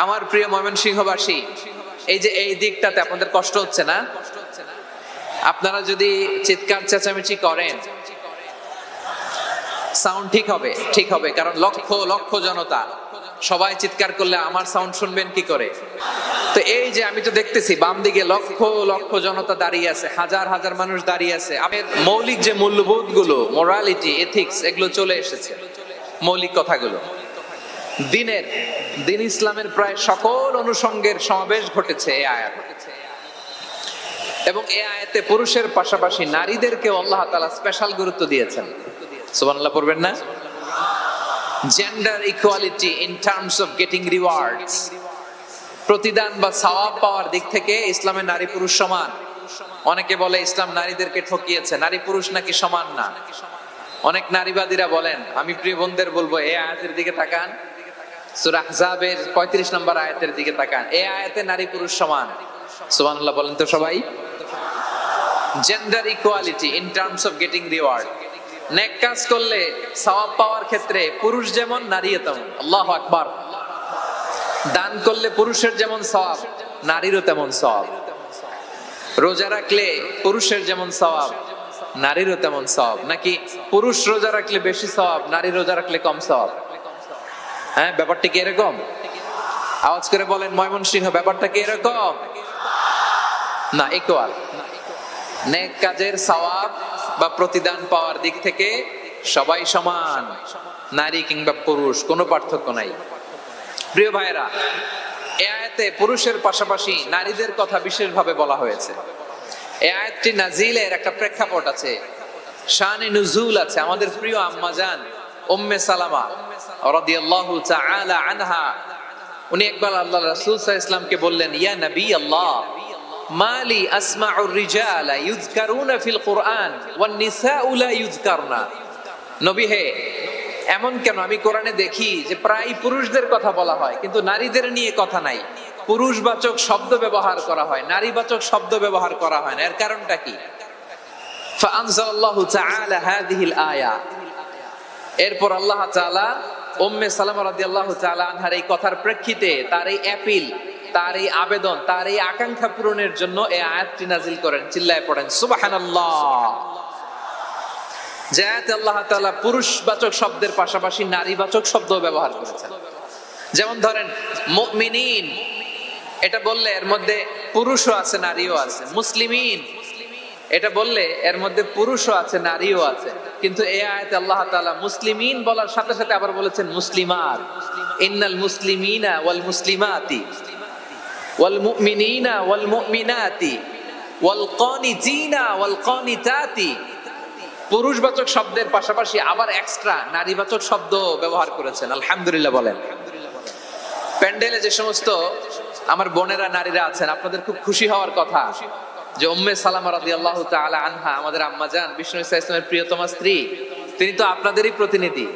আমার প্রিয় ময়মনসিংহবাসী, এই যে এই দিকটাতে আপনাদের কষ্ট হচ্ছে না? আপনারা যদি চিৎকার চেঁচামেচি করেন সাউন্ড ঠিক হবে, কারণ লক্ষ লক্ষ জনতা, সবাই চিৎকার করলে আমার সাউন্ড শুনবেন কি করে? তো এই যে আমি তো দেখতেছি বাম দিকে লক্ষ লক্ষ জনতা দাঁড়িয়ে আছে, হাজার হাজার মানুষ দাঁড়িয়ে আছে। আমাদের মৌলিক যে মূল্যবোধ গুলো, মোরালিটি, এথিক্স, এগুলো চলে এসেছে। মৌলিক কথাগুলো দিন ইসলামের প্রায় সকল অনুষঙ্গের সমাবেশ ঘটেছে এই আয়াত। এবং এই আয়াতে পুরুষের পাশাপাশি নারীদেরকে আল্লাহ তাআলা স্পেশাল গুরুত্ব দিয়েছেন। সুবহানাল্লাহ পড়বেন না? Gender equality in terms of getting rewards, প্রতিদান বা সওয়াব পাওয়ার দিক থেকে ইসলামে নারী পুরুষ সমান। অনেকে বলে ইসলাম নারীদেরকে ঠকিয়েছে, নারী পুরুষ নাকি সমান না। অনেক নারীবাদীরা বলেন, আমি প্রিয় বোনদের বলবো এই আয়াতের দিকে তাকান, সূরা আহজাবের 35 নম্বর আয়াতের দিকে তাকান। এই আয়াতে নারী পুরুষ সমান। সুবহানাল্লাহ বলেন তো সবাই। Gender equality in terms of getting reward, নেক কাজ করলে সওয়াব পাওয়ার ক্ষেত্রে পুরুষ যেমন নারীও তেমন। আল্লাহু আকবার। দান করলে পুরুষের যেমন সওয়াব, নারীরও তেমন সওয়াব। রোজা রাখলে পুরুষের যেমন সওয়াব, নারীরও তেমন সওয়াব। নাকি পুরুষ রোজা রাখলে বেশি সওয়াব, নারী রোজা রাখলে কম সওয়াব? হ্যাঁ, ব্যাপারটা কি এরকম? আওয়াজ করে বলেন ময়মনসিংহ, ব্যাপারটা কি এরকম? না, ইকুয়াল। নেক কাজের সওয়াব বা প্রতিদান পাওয়ার দিক থেকে সবাই সমান, নারী কিংবা পুরুষ, কোনো পার্থক্য নাই। প্রিয় ভাইরা, এই আয়াতে পুরুষের পাশাপাশি নারীদের কথা বিশেষভাবে বলা হয়েছে। এই আয়াতটি নাজিলের একটা প্রেক্ষাপট আছে, শানে নুজুল আছে। আমাদের প্রিয় আম্মা জান উম্মে সালামা রাদিয়াল্লাহু তাআলা আনহা, উনি একবার আল্লাহর রাসূল সাল্লাল্লাহু আলাইহি ওয়াসাল্লামকে বললেন, ইয়া নবী আল্লাহ, মালি আসমাউর রিজালা ইউযকারুনা ফিল কুরআন ওয়ান নিসাউ লা ইউযকারনা। নবী হে, এমন কেন আমি কোরআনে দেখি যে প্রায় পুরুষদের কথা বলা হয় কিন্তু নারীদের নিয়ে কথা নাই। পুরুষবাচক শব্দ ব্যবহার করা হয়, নারীবাচক শব্দ ব্যবহার করা হয় না। এর কারণটা কি? ফাআনজালাল্লাহু তাআলা হাযিহিল আয়া। এরপর আল্লাহ তাআলা উম্মে সালামা রাদিয়াল্লাহু তাআলা আনহার এই কথার প্রেক্ষিতে তার এই অ্যাপিল, তার এই আবেদন, তার এই আকাঙ্ক্ষা পূরণের জন্য এই আয়াতটি নাজিল করেন। চিল্লায় পড়েন সুবহানাল্লাহ। যে আয়াতে আল্লাহ তাআলা পুরুষবাচক শব্দের পাশাপাশি নারীবাচক শব্দ ব্যবহার করেছেন। যেমন ধরেন মুমিনিন, এটা বললে এর মধ্যে পুরুষও আছে নারীও আছে। মুসলিমিন, এটা বললে এর মধ্যে পুরুষও আছে নারীও আছে। কিন্তু এই আয়াতে আল্লাহ তাআলা মুসলিমিন বলার সাথে সাথে আবার বলেছেন মুসলিমাত। ইন্নাল মুসলিমিনা ওয়াল মুসলিমাতি ওয়াল মুমিনিনা ওয়াল মুমিনাতি ওয়াল কানিতিনা ওয়াল কানিতাতি। পুরুষবাচক শব্দের পাশাপাশি আবার এক্সট্রা নারীবাচক শব্দ ব্যবহার করেছেন। আলহামদুলিল্লাহ বলেন। প্যান্ডেলে যে সমস্ত আমার বোনেরা নারীরা আছেন, আপনাদের খুব খুশি হওয়ার কথা যে উম্মে সালামা রাদিয়াল্লাহু তাআলা আনহা, আমাদের আম্মা জান, বিষ্ণু ইসা ইসলামের প্রিয়তমা স্ত্রী, তিনি তো আপনাদেরই প্রতিনিধি,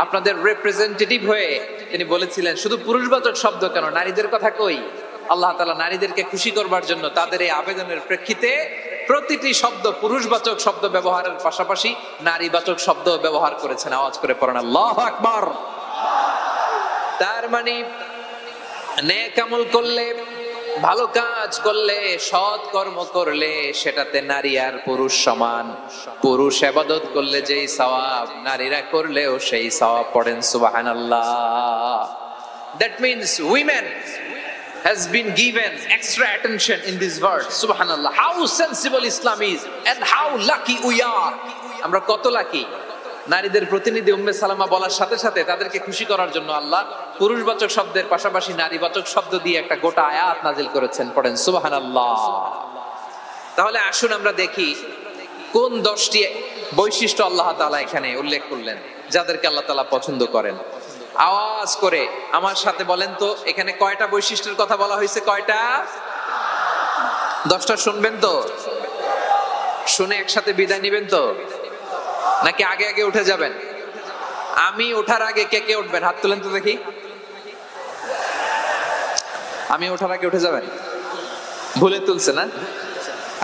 আপনাদের রিপ্রেজেন্টেটিভ হয়ে তিনি বলেছিলেন শুধু পুরুষবাচক শব্দ কেন, নারীদের কথা কই। আল্লাহ তাআলা নারীদেরকে খুশি করবার জন্য তাদের এই আবেদনের প্রেক্ষিতে প্রতিটি শব্দ পুরুষবাচক শব্দ ব্যবহারের পাশাপাশি নারীবাচক শব্দ ব্যবহার করেছেন। আওয়াজ করে পড়েন আল্লাহু আকবার। তার মানে নেক আমল করলে, ভালো কাজ করলে, সৎ কর্ম করলে সেটাতে নারী আর পুরুষ সমান। পুরুষ ইবাদত করলে যেই সওয়াব, নারীরা করলেও সেই সওয়াব। পড়েন সুবহানাল্লাহ। That means women has been given extra attention in this verse. Subhanallah. How sensible Islam is and how lucky we are. আমরা কত লাকি। নারীদের প্রতিনিধি উম্মে সালামা বলার সাথে সাথে তাদেরকে খুশি করার জন্য আল্লাহ পুরুষবাচক শব্দের পাশাপাশি নারীবাচক শব্দ দিয়ে একটা গোটা আয়াত নাজিল করেছেন। পড়েন সুবহানাল্লাহ। তাহলে আসুন আমরা দেখি কোন 10টি বৈশিষ্ট্য আল্লাহ তাআলা এখানে উল্লেখ করলেন যাদেরকে আল্লাহ তাআলা পছন্দ করেন। আওয়াজ করে আমার সাথে বলেন তো, এখানে কয়টা বৈশিষ্ট্যের কথা বলা হয়েছে? কয়টা? 10টা শুনবেন তো? শুনে একসাথে বিদায় নিবেন তো, নাকি আগে আগে উঠে যাবেন? আমি ওঠার আগে কে কে উঠবেন? হাত তুলেন তো দেখি। আমি ওঠার আগে উঠে যাবেন? ভুলে তুলছে না?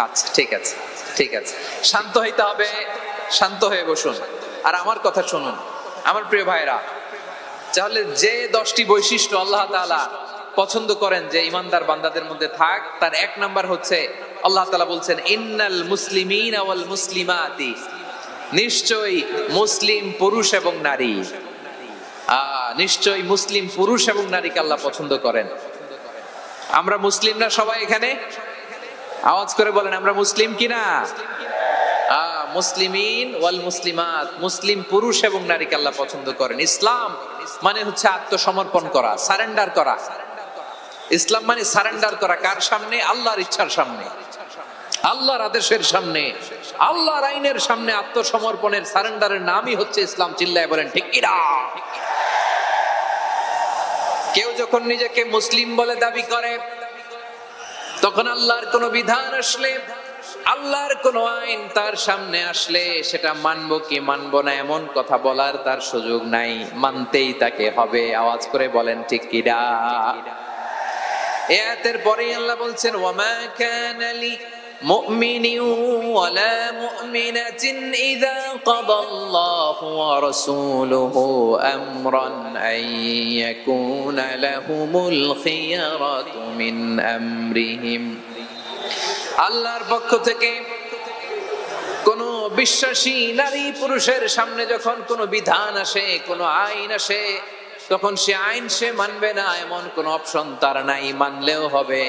আচ্ছা, ঠিক আছে, ঠিক আছে। শান্ত হইতে হবে, শান্ত হয়ে বসুন আর আমার কথা শুনুন। আমার প্রিয় ভাইরা, তাহলে যে 10টি বৈশিষ্ট্য আল্লাহ তাআলা পছন্দ করেন যে ইমানদার বান্দাদের মধ্যে থাক, তার এক নাম্বার হচ্ছে আল্লাহ তাআলা বলছেন ইন্নাল মুসলিমিনা ওয়াল মুসলিমাতি, নিশ্চয়ই মুসলিম পুরুষ এবং নারী, নিশ্চয়ই মুসলিম পুরুষ এবং নারীকে আল্লাহ পছন্দ করেন। আমরা মুসলিম না সবাই এখানে? আওয়াজ করে বলেন আমরা মুসলিম কিনা? মুসলিমিন ওয়াল মুসলিমাত, মুসলিম পুরুষ এবং নারীকে আল্লাহ পছন্দ করেন। ইসলাম মানে হচ্ছে আত্মসমর্পণ করা, সারেন্ডার করা। ইসলাম মানে সারেন্ডার করা কার সামনে? আল্লাহর ইচ্ছার সামনে, আল্লাহর আদেশের সামনে, আল্লাহর আইনের সামনে আত্মসমর্পণের সারেন্ডারের নামই হচ্ছে ইসলাম। চিল্লায় বলেন ঠিক কিনা? কেউ যখন নিজেকে মুসলিম বলে দাবি করে, তখন আল্লাহর কোন বিধান আসলে, আল্লাহর কোন আইন তার সামনে আসলে সেটা মানবো কি মানবো না এমন কথা বলার তার সুযোগ নাই, মানতেই তাকে হবে। আওয়াজ করে বলেন ঠিক কিনা? আয়াতের পরে আল্লাহ বলছেন ওয়ামা কানা লি মুমিনিন ওয়ালা মুমিনাতিন ইযা কাদাল্লাহু ওয়া রাসূলুহু আমরান আন ইয়াকুনা লাহুমুল খিয়ারাতু মিন আমরিহিম। আল্লাহর পক্ষ থেকে কোন বিশ্বাসী নারী পুরুষের সামনে যখন কোন বিধান আসে, কোন আইন আসে, তখন সে আইন সে মানবে না এমন কোন অপশন তার নাই। মানলেও হবে,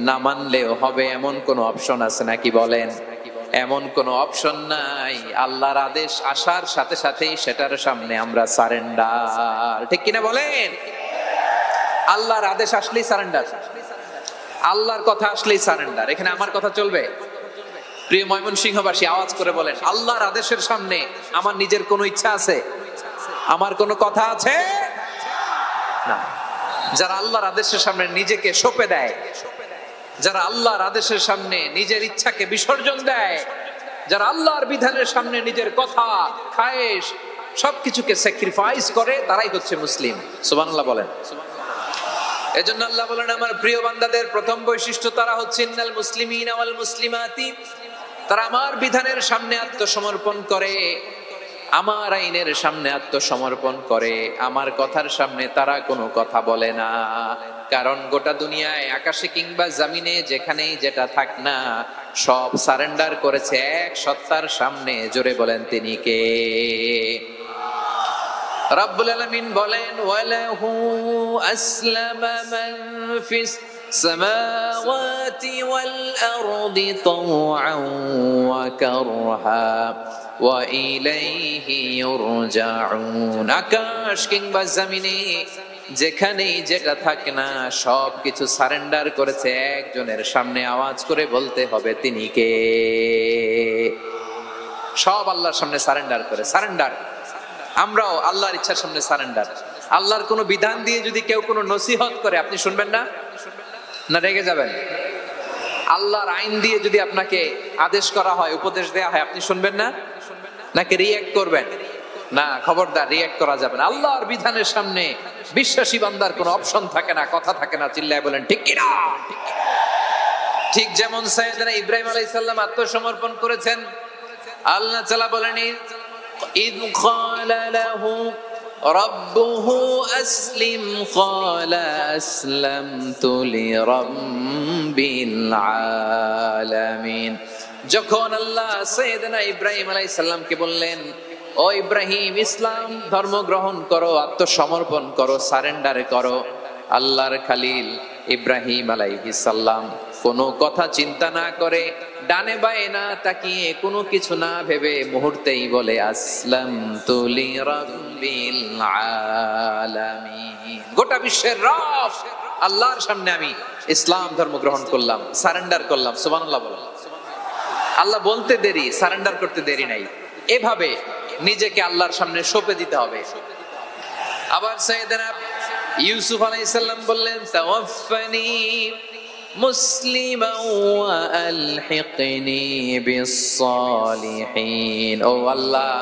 না মানলেও হবে এমন কোন অপশন আছে নাকি বলেন? এমন কোন অপশন নাই। আল্লাহর আদেশ আসার সাথে সাথেই সেটার সামনে আমরা সারেন্ডার। ঠিক কিনা বলেন? আল্লাহর আদেশ আসলেই সারেন্ডার, আল্লাহর কথা আসলেই সারেন্ডার। এখানে আমার কথা চলবে? প্রিয় ময়মনসিংহবাসী আওয়াজ করে বলেন আল্লাহর আদেশের সামনে আমার নিজের কোনো ইচ্ছা আছে? আমার কোনো কথা আছে? না। যারা আল্লাহর আদেশের সামনে নিজেকে সঁপে দেয়, যারা আল্লাহর আদেশের সামনে নিজের ইচ্ছাকে বিসর্জন দেয়, যারা আল্লাহর বিধানের সামনে নিজের কথা, খায়েশ সবকিছুকে স্যাক্রিফাইস করে, তারাই হচ্ছে মুসলিম। সুবহানাল্লাহ বলেন। এজন্য আল্লাহ বলেন আমার প্রিয় বান্দাদের প্রথম বৈশিষ্ট্য তারা হচ্ছে ইন্নাল মুসলিমিনা ওয়াল মুসলিমাতি, তারা আমার বিধানের সামনে আত্মসমর্পণ করে, আমার আইনের সামনে আত্মসমর্পণ করে, আমার কথার সামনে তারা কোনো কথা বলে না। কারণ গোটা দুনিয়ায় আকাশে কিংবা জমিনে যেখানেই যেটা থাক না, সব সারেন্ডার করেছে এক সত্তার সামনে। জোরে বলেন তিনি কে? রাব্বুল আলামিন বলেন ওয়ালাহু আসলামা মান ফিস সামাওয়াতি ওয়াল আরদি তাওআন ওয়া কারহা ওয়া ইলাইহি ইউরজাউন। আকাশ কিংবা জমিনে যেখানেই যেটা থাকে না, সব কিছু সারেন্ডার করেছে একজনের সামনে। আওয়াজ করে বলতে হবে তিনি কে? সব আল্লাহর সামনে সারেন্ডার করে। সারেন্ডার আমরাও আল্লাহর ইচ্ছার সামনে সারেন্ডার। আল্লাহর কোন বিধান দিয়ে যদি কেউ কোনো নসিহত করে, আপনি শুনবেন না? না রেগে যাবেন? আল্লাহর আইন দিয়ে যদি আপনাকে আদেশ করা হয়, উপদেশ দেয়া হয়, আপনি শুনবেন না? নাকি রিঅ্যাক্ট করবেন? না, খবরদার, রিঅ্যাক্ট করা যাবে না। আল্লাহর বিধানের সামনে বিশ্বাসী বান্দার কোনো অপশন থাকে না, কথা থাকে না। চিল্লায় বলেন ঠিক কিনা? ঠিক যেমন সাইয়েদনা ইব্রাহিম আলাইহিস সালাম আত্মসমর্পণ করেছেন। আল্লাহ তাআলা বলেন إذ قال له ربه أسلم قال أسلمت لرب العالمين। যখন আল্লাহ সাইয়েদনা ইব্রাহিম আলাইহিস সালামকে বললেন ও ইব্রাহিম ইসলাম ধর্ম গ্রহণ করো, আত্মসমর্পণ করো, সারেন্ডার করো, আল্লাহর খালিল ইব্রাহিম আলাইহিস সালাম কোনো কথা চিন্তা না করে, ডানে বায়ে না তাকিয়ে, কোনো কিছু না ভেবে মুহূর্তেই বলে আসলামতু লিরাব্বিল আলামিন। গোটা বিশ্বের রব আল্লাহর সামনে আমি ইসলাম ধর্ম গ্রহণ করলাম, সারেন্ডার করলাম। সুবহানাল্লাহ বলেন। আল্লাহ বলতে দেরি, সারেন্ডার করতে দেরি নাই। এভাবে নিজেকে আল্লাহর সামনে সঁপে দিতে হবে। আবার সাইয়েদনা ইউসুফ আলাইহিস সালাম বললেন তাওয়াফফানি মুসলিমান ওয়া আলহিকনি বিস-সালিহিন। ও আল্লাহ,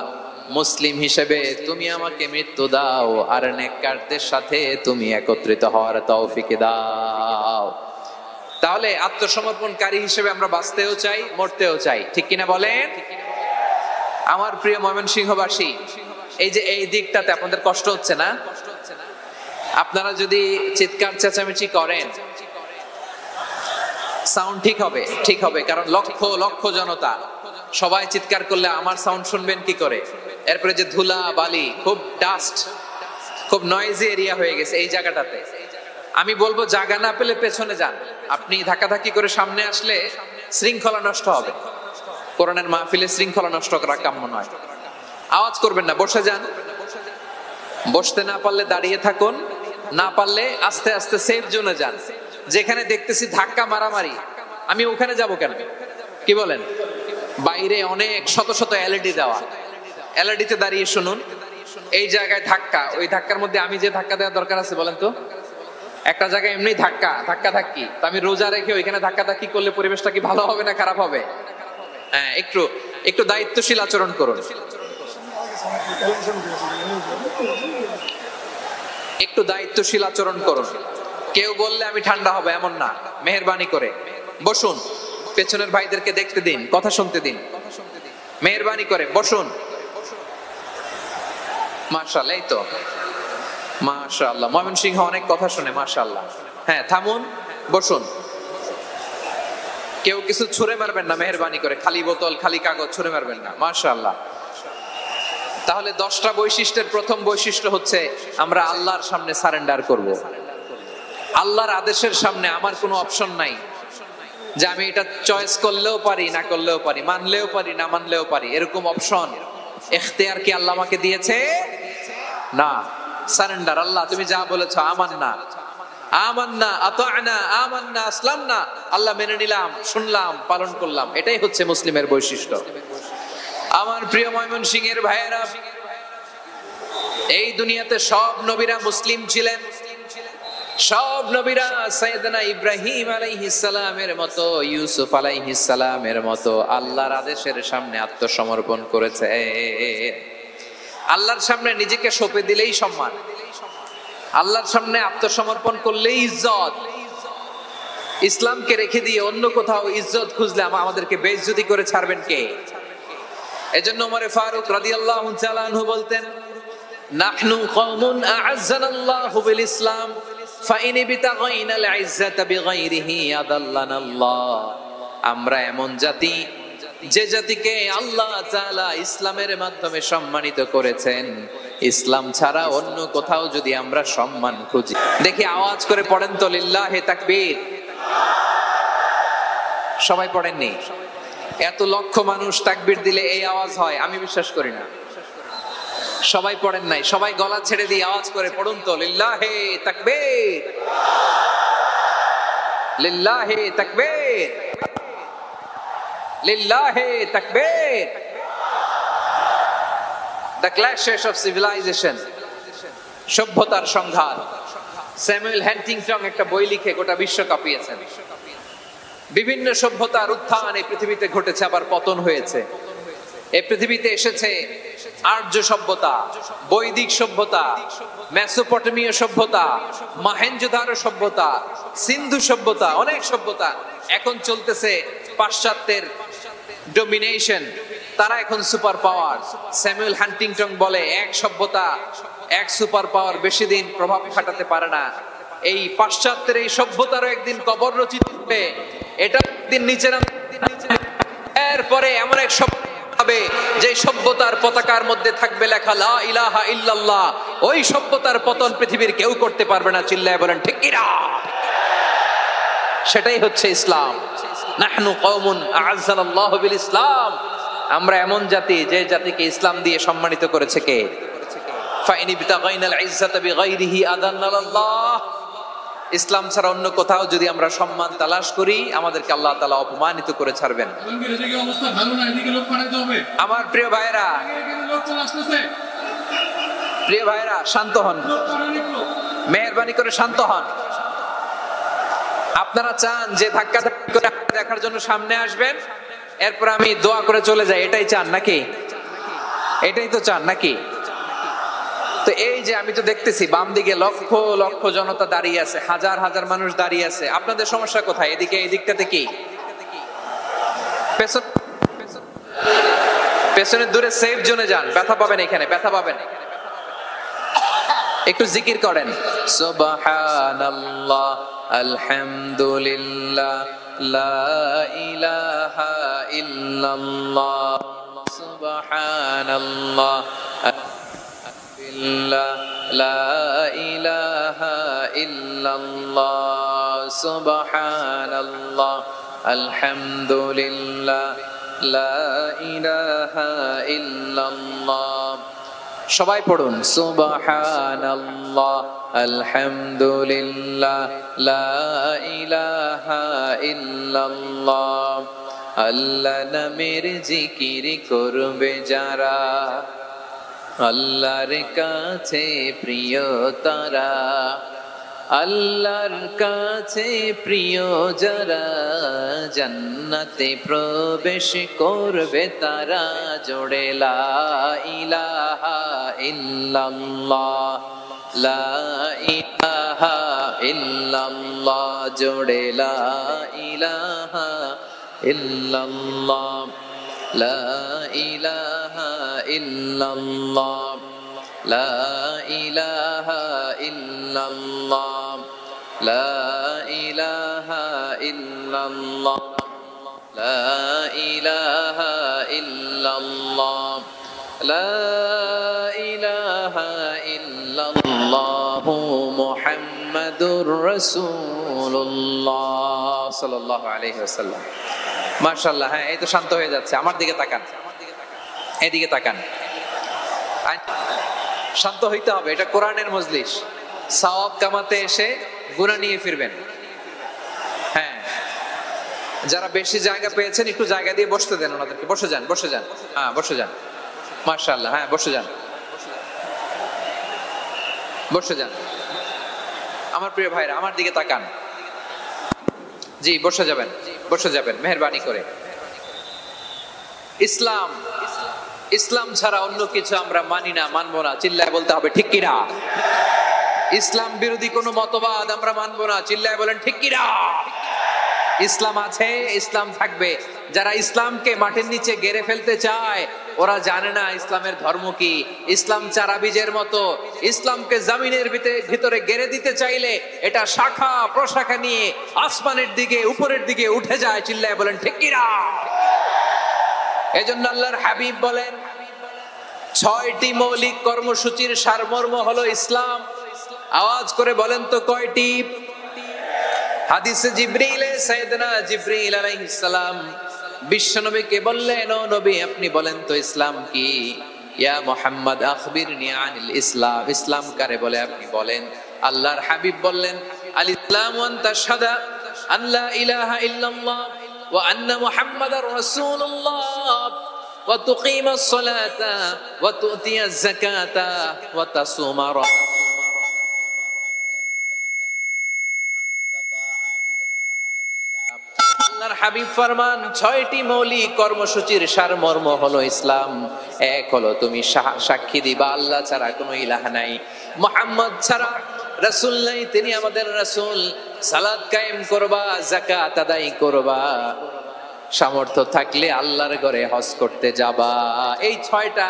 মুসলিম হিসেবে তুমি আমাকে মৃত্যু দাও, আর নেককারদের সাথে তুমি একত্রিত হওয়ার তৌফিক দাও। তাহলে আত্মসমর্পণকারী হিসেবে আমরা বাঁচতেও চাই, মরতেও চাই। ঠিক কিনা বলেন? আমার প্রিয় ময়মনসিংহবাসী, এই যে এই দিকটাতে আপনাদের কষ্ট হচ্ছে না? আপনারা যদি চিৎকার চেঁচামেচি করেন সাউন্ড ঠিক হবে, কারণ লক্ষ লক্ষ জনতা, সবাই চিৎকার করলে আমার সাউন্ড শুনবেন কি করে? এরপরে যে ধুলা বালি, খুব ডাস্ট, খুব নয়েজি এরিয়া হয়ে গেছে এই জায়গাটাতে। আমি বলবো জায়গা না পেলে পেছনে যান। আপনি ধাক্কাধাক্কি করে সামনে আসলে শৃঙ্খলা নষ্ট হবে। কোরআনের মাহফিলে শৃঙ্খলা নষ্ট করা কাম্য নয়। আওয়াজ করবেন না, বসে যান। বসতে না পারলে দাঁড়িয়ে থাকুন, না পারলে আস্তে আস্তে সেফ জোনে যান। যেখানে দেখতেছি ধাক্কা মারামারি, আমি ওখানে যাব কেন? কি বলেন? বাইরে অনেক শত শত এলইডি দেওয়া, এলইডিতে দাঁড়িয়ে শুনুন। এই জায়গায় ধাক্কা, ওই ধাক্কার মধ্যে আমি যে ধাক্কা দেওয়ার দরকার আছে বলেন তো? একটা জায়গায় এমনি ধাক্কা ধাক্কি, তো আমি রোজা রেখে ওইখানে ধাক্কা ধাক্কি করলে পরিবেশটা কি ভালো হবে না খারাপ হবে? হ্যাঁ, একটু দায়িত্বশীল আচরণ করুন, একটু দায়িত্বশীল আচরণ করুন। কেউ বললে আমি ঠান্ডা হবে এমন না, মেহেরবানি করে বসুন। পেছনের ভাইদেরকে দেখতে দিন, কথা শুনতে দিন, মেহেরবানি করে বসুন। মাশাআল্লাহ, এই তো মাশাআল্লাহ, ময়মনসিংহ অনেক কথা শুনে, মাশাআল্লাহ। হ্যাঁ, থামুন, বসুন। কেউ কিছু ছুঁড়ে মারবেন না, মেহেরবানি করে। খালি বোতল, খালি কাগজ ছুঁড়ে মারবেন না, মাশাআল্লাহ। তাহলে 10টা বৈশিষ্ট্যের প্রথম বৈশিষ্ট্য হচ্ছে আমরা আল্লাহর সামনে সারেন্ডার করব। আল্লাহর আদেশের সামনে আমার কোনো অপশন নাই যে আমি এটা চয়েস করলেও পারি, না করলেও পারি, মানলেও পারি, না মানলেও পারি, এরকম অপশন ইখতিয়ার কি আল্লাহ আমাকে দিয়েছে? না। সারেন্ডার। আল্লাহ তুমি যা বলেছো, আমান্না আতা'না আমান্না আসলামনা, আল্লাহ মেনে নিলাম, শুনলাম, পালন করলাম। এটাই হচ্ছে মুসলিমের বৈশিষ্ট্য। আমার প্রিয় ময়মনসিংহের ভাইয়েরা, এই দুনিয়াতে সব নবীরা মুসলিম ছিলেন। সব নবীরা সাইয়েদনা ইব্রাহিম আলাইহিস সালামের মতো, ইউসুফ আলাইহিস সালামের মতো আল্লাহর আদেশের সামনে আত্মসমর্পণ করেছে। আল্লাহর সামনে নিজেকে সঁপে দিলেই সম্মান, আল্লাহর সামনে আত্মসমর্পণ করলেই ইজ্জত। ইসলামকে রেখে দিয়ে অন্য কোথাও ইজ্জত খুঁজলে আমাদেরকে বেইজ্জতি করে ছাড়বেন কে? এজন্য ওমর ফারুক রাদিয়াল্লাহু তাআলা আনহু বলতেন, নাহনু কওমুন আ'আজ্জানাল্লাহু বিল ইসলাম ফাইন বিতাগাইনাল ইজ্জাতা বিগাইরিহি আদাল্লানাল্লাহ। আমরা এমন জাতি, যে জাতিকে আল্লাহ তাআলা ইসলামের মাধ্যমে সম্মানিত করেছেন, ইসলাম ছাড়া অন্য কোথাও যদি আমরা সম্মান খুঁজি। দেখি আওয়াজ করে পড়েন তো লিল্লাহি তাকবীর। সবাই পড়েননি? এত লক্ষ মানুষ তাকবীর দিলে এই আওয়াজ হয়? আমি বিশ্বাস করি না। সবাই পড়েন নাই, সবাই গলা ছেড়ে দিয়ে আওয়াজ করে পড়ুন তো লিল্লাহি তাকবীর, লিল্লাহি তাকবীর, লিল্লাহি তাকবীর। The clashes of civilization, সভ্যতার সংঘাত। স্যামুয়েল হ্যান্টিংটন একটা বই লিখে গোটা বিশ্ব কাঁপিয়েছেন। বিভিন্ন সভ্যতার উত্থান এই পৃথিবীতে ঘটেছে, আবার পতন হয়েছে। এই পৃথিবীতে এসেছে আর্য সভ্যতা, বৈদিক সভ্যতা, মেসোপটেমীয় সভ্যতা, মহেঞ্জোদারো সভ্যতা, সিন্ধু সভ্যতা, অনেক সভ্যতা। এখন চলতেছে পাশ্চাত্যের ডমিনেশন, তারা এখন সুপার পাওয়ার। স্যামুয়েল হান্টিংটন বলে এক সভ্যতা, এক সুপার পাওয়ার বেশি দিন প্রভাব খাটাতে পারে না। এই পাশ্চাত্যের এই সভ্যতারও একদিন কবর রচিত হবে, এটা একদিন নিচে নামবে। এরপরে এমন এক সভ্যতা হবে যে সভ্যতার পতাকার মধ্যে থাকবে লেখা লা ইলাহা ইল্লাল্লাহ। ওই সভ্যতার পতন পৃথিবীর কেউ করতে পারবে না। চিল্লায় বলেন ঠিক কি না? সেটাই হচ্ছে ইসলাম। নাহনু কওমুন আ'আজ্জানাল্লাহু বিল ইসলাম। আমরা এমন জাতি, যে জাতিকে ইসলাম দিয়ে সম্মানিত করেছে কে? ফাইন বিতাগাইনাল ইজ্জাতা বিগাইরিহি আদান্নাল্লাহ। ইসলাম ছাড়া অন্য কোথাও যদি আমরা সম্মান তালাশ করি, আমাদেরকে আল্লাহ তাআলা অপমানিত করে ছাড়বেন। আমার প্রিয় ভাইরা, প্রিয় ভাইরা, শান্ত হন, মেহেরবানি করে শান্ত হন। আপনারা চান যে ধাক্কা করে দেখার জন্য সামনে আসবেন, এরপর আমি দোয়া করে চলে যাই, এটাই চান নাকি? এটাই তো চান নাকি? তো এই যে আমি তো দেখতেছি বাম দিকে লক্ষ লক্ষ জনতা দাঁড়িয়ে আছে, হাজার হাজার মানুষ দাঁড়িয়ে আছে। আপনাদের সমস্যা কোথায়? এদিকে, এই দিকটাতে কি? পেছনের দূরে সেফ জোনে যান, ব্যথা পাবেন, এখানে ব্যথা পাবেন। একটু জিকির করেন, সুবহানাল্লাহ, আলহামদুলিল্লাহ, লা ইলাহা ইল্লাল্লাহ, সুবহানাল্লাহ, আলহামদুলিল্লাহ, লা ইলাহা ইল্লাল্লাহ, সুবহানাল্লাহ, আলহামদুলিল্লাহ, লা ইলাহা ইল্লাল্লাহ। সবাই পড়ুন, সুবহানাল্লাহ, আলহামদুলিল্লাহ, লা ইলাহা ইল্লাল্লাহ। আল্লাহ নামের জিকির করবে যারা, আল্লাহর কাছে প্রিয় তারা, আল্লাহর কাছে প্রিয় যারা, জান্নাতে প্রবেশ করবে তারা। জোড়ে লা ইলাহা ইল্লাল্লাহ, লা ইলাহা ইল্লাল্লাহ, জোড়ে লা ইলাহা ইল্লাল্লাহ, লা ইলাহা ইল্লাল্লাহ, লা ইলাহা ইল্লাল্লাহ, লা ইলাহা ইল্লাল্লাহ, লা ইলাহা ইল্লাল্লাহ, লা ইলাহা ইল্লাল্লাহু মুহাম্মাদুর রাসূলুল্লাহ সাল্লাল্লাহু আলাইহি ওয়াসাল্লাম। মাশাআল্লাহ। হ্যাঁ, এই তো শান্ত হয়ে যাচ্ছে। আমার দিকে তাকান, এদিকে তাকান। শান্ত হইতে হবে, এটা কোরআনের মজলিস। সওয়াব কামাতে এসে গুনাহ নিয়ে ফিরবেন। হ্যাঁ, যারা বেশি জায়গা পেয়েছেন একটু জায়গা দিয়ে বসতে দেন ওনাদেরকে। বসে যান, বসে যান। হ্যাঁ, বসে যান। মাশাআল্লাহ। হ্যাঁ, বসে যান, বসে যান। আমার প্রিয় ভাইরা, আমার দিকে তাকান। জি, বসে যাবেন, বসে যাবেন মেহেরবানি করে। ইসলাম, ইসলাম ছাড়া অন্য কিছু আমরা মানি না, মানবো না। চিল্লায় বলতে হবে ঠিক কিনা। ইসলাম বিরোধী কোনো মতবাদ আমরা মানবো না। চিল্লায় বলেন ঠিক কিনা। ইসলাম আছে, ইসলাম থাকবে। যারা ইসলামকে মাটির নিচে গেড়ে ফেলতে চায় ওরা জানে না ইসলামের ধর্ম কি। ইসলাম চারা বীজের মতো, ইসলামকে জমিনের ভিতরে গেড়ে দিতে চাইলে এটা শাখা প্রশাখা নিয়ে আসমানের দিকে, উপরের দিকে উঠে যায়। চিল্লায় বলেন ঠিক কিনা। এজন্য আল্লাহর হাবিব বলেন ৬টি মৌলিক কর্মসূচির সারমর্ম হলো ইসলাম। আওয়াজ করে বলেন তো কয়টি? হাদিসে জিবরিলে সাইয়েদনা জিবরিল আলাইহিস সালাম বিশ্বনবীকে বললেন, ও নবী আপনি বলেন তো ইসলাম কি? ইয়া মুহাম্মদ আখবিরনি আনিল ইসলাম। ইসলাম কারে বলে আপনি বলেন। আল্লাহর হাবিব বললেন, আল ইসলামু আন তাশহাদা আন লা ইলাহা ইল্লাল্লাহ ওয়া আন্না মুহাম্মাদার রাসূলুল্লাহ ওয়া তুকিমাস সালাতা ওয়া তুতিয়াজ যাকাতা ওয়া তাসুমা। আল্লাহর হাবিব ফরমান ৬টি মৌলিক কর্মসূচির সারমর্ম হলো ইসলাম। এক হলো তুমি সাক্ষী দিবা আল্লাহ ছাড়া কোনো ইলাহ নাই, মুহাম্মদ ছাড়া রাসূল নাই, তিনি আমাদের রাসূল। সালাত কায়েম করবা, যাকাত আদায় করবা, সামর্থ্য থাকলে আল্লাহর ঘরে হজ করতে যাবা। এই ৬টা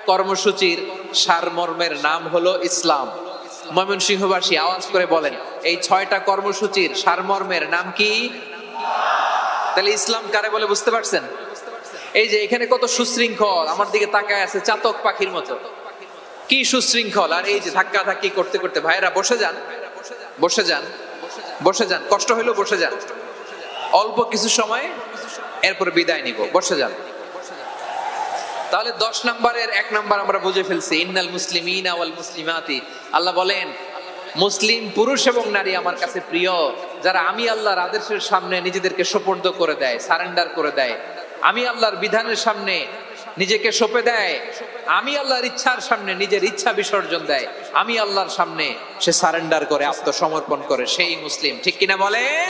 কর্মসূচির সারমর্মের নাম হলো ইসলাম। ময়মনসিংহবাসী আওয়াজ করে বলেন, এই ৬টা কর্মসূচির সারমর্মের নাম কি? তাহলে ইসলাম কারে বলে বুঝতে পারছেন? এই যে এখানে কত সুশৃঙ্খল, আমার দিকে তাকায় আছে চাতক পাখির মতো, কি সুশৃঙ্খল। আর এই যে ধাক্কা ধাক্কি করতে করতে, ভাইরা বসে যান, বসে যান, বসে যান। কষ্ট হইলেও বসে যান, অল্প কিছু সময়, এরপর বিদায় নিব। বসে যান। তাহলে 10 নম্বরের 1 নম্বর আমরা বুঝে ফেলছি। ইন্নাল মুসলিমিনা ওয়াল মুসলিমাতি। আল্লাহ বলেন মুসলিম পুরুষ এবং নারী আমার কাছে প্রিয়, যারা আমি আল্লাহর আদেশের সামনে নিজেদেরকে সোপর্দ করে দেয়, সারেন্ডার করে দেয়, আমি আল্লাহর বিধানের সামনে নিজেকে সঁপে দেয়, আমি আল্লাহর ইচ্ছার সামনে নিজের ইচ্ছা বিসর্জন দেয়, আমি আল্লাহর সামনে সে সারেন্ডার করে, আত্মসমর্পণ করে, সেই মুসলিম। ঠিক কিনা বলেন?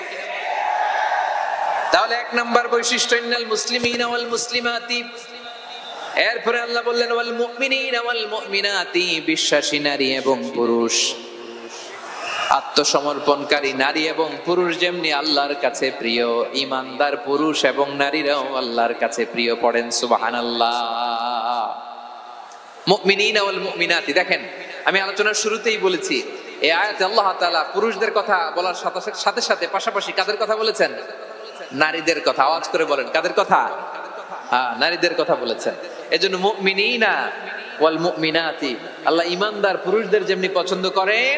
তাহলে 1 নম্বর বৈশিষ্ট্য ইন্নাল মুসলিমিনা ওয়াল মুসলিমাতি। এরপরে আল্লাহ বললেন ওয়াল মুমিনিনা ওয়াল মুমিনাতি, বিশ্বাসী নারী এবং পুরুষ। আত্মসমর্পণকারী নারী এবং পুরুষ যেমনি আল্লাহর কাছে প্রিয়, ইমানদার পুরুষ এবং নারীরাও আল্লাহর কাছে প্রিয়। পড়েন সুবহানাল্লাহ। মুমিনিনা ওয়াল মুমিনাতি। দেখেন আমি আলোচনার শুরুতেই বলেছি এই আয়াতে আল্লাহ তাআলা পুরুষদের কথা বলার সাথে সাথে পাশাপাশি কাদের কথা বলেছেন? নারীদের কথা। আওয়াজ করে বলেন, কাদের কথা? নারীদের কথা বলেছেন। এজন্য মুমিনিনা ওয়াল মুমিনাতি, আল্লাহ ইমানদার পুরুষদের যেমনি পছন্দ করেন,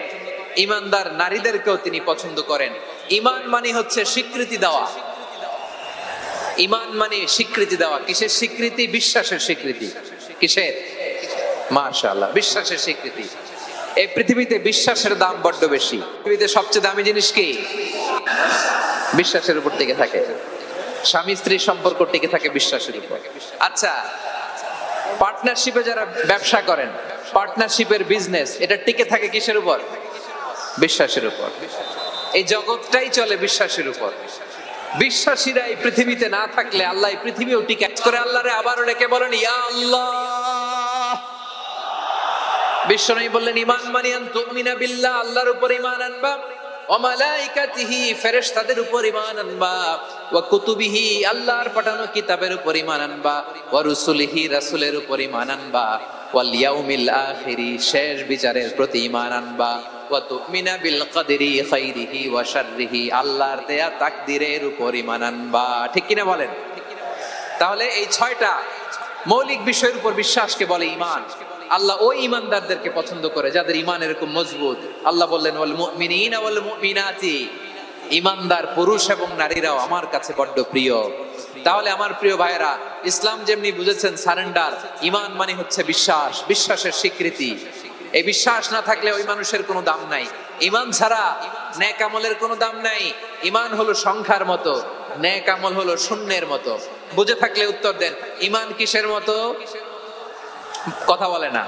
ইমানদার নারীদেরকেও তিনি পছন্দ করেন। ঈমান মানে হচ্ছে স্বীকৃতি দেওয়া। ঈমান মানে স্বীকৃতি দেওয়া। কিসের স্বীকৃতি? বিশ্বাসের স্বীকৃতি। কিসের? মাশাআল্লাহ, বিশ্বাসের স্বীকৃতি। এই পৃথিবীতে বিশ্বাসের দাম বড্ড বেশি। পৃথিবীতে সবচেয়ে দামি জিনিস কি? বিশ্বাসের উপর টিকে থাকে। স্বামী স্ত্রীর সম্পর্ক টিকে থাকে বিশ্বাসের উপর। আচ্ছা, পার্টনারশিপে যারা ব্যবসা করেন, পার্টনারশিপের বিজনেস, এটা টিকে থাকে কিসের উপর? বিশ্বাসের উপর। এই জগৎটাই চলে বিশ্বাসের উপর। বিশ্বাসীরা এই পৃথিবীতে না থাকলে আল্লাহ এই পৃথিবীও টিকে করে। আল্লাহরে আবারও ডেকে বলেন ইয়া আল্লাহ। বিশ্বনবী বললেন ঈমান মানে আন তুমিনা বিল্লাহ, আল্লাহর উপর ঈমান আনবা, ওয়া মালাইকাতিহি, ফেরেশতাদের উপর ঈমান আনবা, ওয়া কুতুবিহি, আল্লাহর পাঠানো কিতাবের উপর ঈমান আনবা, ওয়া রুসুলিহি, রাসূলের উপর ঈমান আনবা, ওয়াল ইয়াউমিল আখিরি, শেষ বিচারের প্রতি ঈমান আনবা, ওয়া তুমিনা বিল কদরি খাইরিহি ওয়া শাররিহি, আল্লাহর দেয়া তাকদীরের উপর ঈমান আনবা। ঠিক কিনা বলেন? তাহলে এই 6টা মৌলিক বিষয়ের উপর বিশ্বাসকে বলে ঈমান। আল্লাহ ওই ঈমানদারদেরকে পছন্দ করে যাদের ঈমান এরকম মজবুত। আল্লাহ বললেন ওয়াল মুমিনিনা ওয়াল মুমিনাতি, ঈমানদার পুরুষ এবং নারীরাও আমার কাছে বড্ড প্রিয়। তাহলে আমার প্রিয় ভাইরা, ইসলাম যেমনি বুঝেছেন সারেন্ডার, ঈমান মানে হচ্ছে বিশ্বাস, বিশ্বাসের স্বীকৃতি। এই বিশ্বাস না থাকলে ওই মানুষের কোনো দাম নাই। ঈমান ছাড়া নেক আমলের কোনো দাম নাই। ঈমান হলো সংখ্যার মতো, নেক আমল হলো শূন্যের মতো। বুঝে থাকলে উত্তর দেন, ঈমান কিসের মতো? কথা বলে না,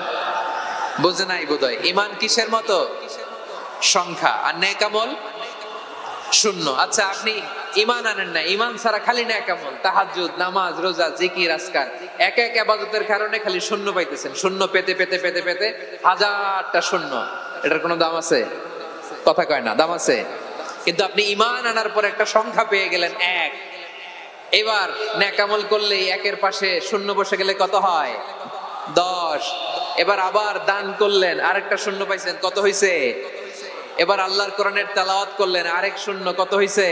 বুঝে নাই বোধহয়। ঈমান কিসের মতো? সংখ্যা। আর নেক আমল শূন্য। আচ্ছা, আপনি ঈমান আনেন না, ঈমান ছাড়া খালি নেক আমল, তাহাজ্জুদ, নামাজ, রোজা, জিকির, আজকার, এক এক ইবাদতের কারণে খালি শূন্য পাইতেছেন। শূন্য পেতে পেতে পেতে পেতে হাজারটা শূন্য। এটার কোনো দাম আছে? কথা কয় না, দাম আছে। কিন্তু আপনি ঈমান আনার পর একটা সংখ্যা পেয়ে গেলেন, এক। এবার নেক আমল করলে একের পাশে শূন্য বসে গেলে কত হয়? 10। এবার আবার দান করলেন, আরেকটা শূন্য পাইছেন, কত হইছে? এবার আল্লাহর কোরআনের তেলাওয়াত করলেন, আরেক শূন্য, কত হইছে?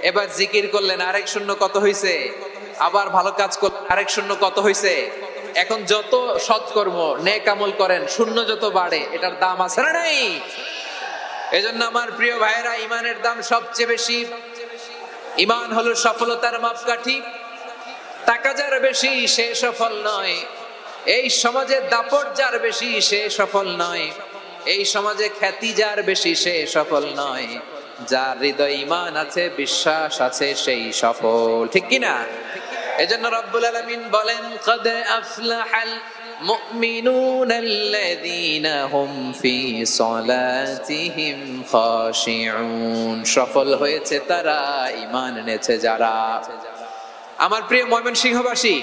এবার জিকির করলেন, আরেক শূন্য, কত হইছে? আবার ভালো কাজ করলেন, আরেক শূন্য, কত হইছে? এখন যত সৎকর্ম নেক আমল করেন, শূন্য যত বাড়ে, এটার দাম আছে না নাই? এজন্য আমার প্রিয় ভাইয়েরা, ঈমানের দাম সবচেয়ে বেশি। ঈমান হলো সফলতার মাপকাঠি। টাকা যার বেশি সে সফল নয়। এই সমাজে দাপট যার বেশি সে সফল নয়। এই সমাজে খ্যাতি যার বেশি সে সফল নয়। যার হৃদয়ে ঈমান আছে, বিশ্বাস আছে, সেই সফল। ঠিক কিনা? এজন্য রব্বুল আলামিন বলেন কদ আফলাহাল মুমিনুনাল্লাযীনা হুম ফি সলাতিহিম খাশিউন, সফল হয়েছে তারা, ঈমান এনেছে যারা। আমার প্রিয় ময়মনসিংহবাসী,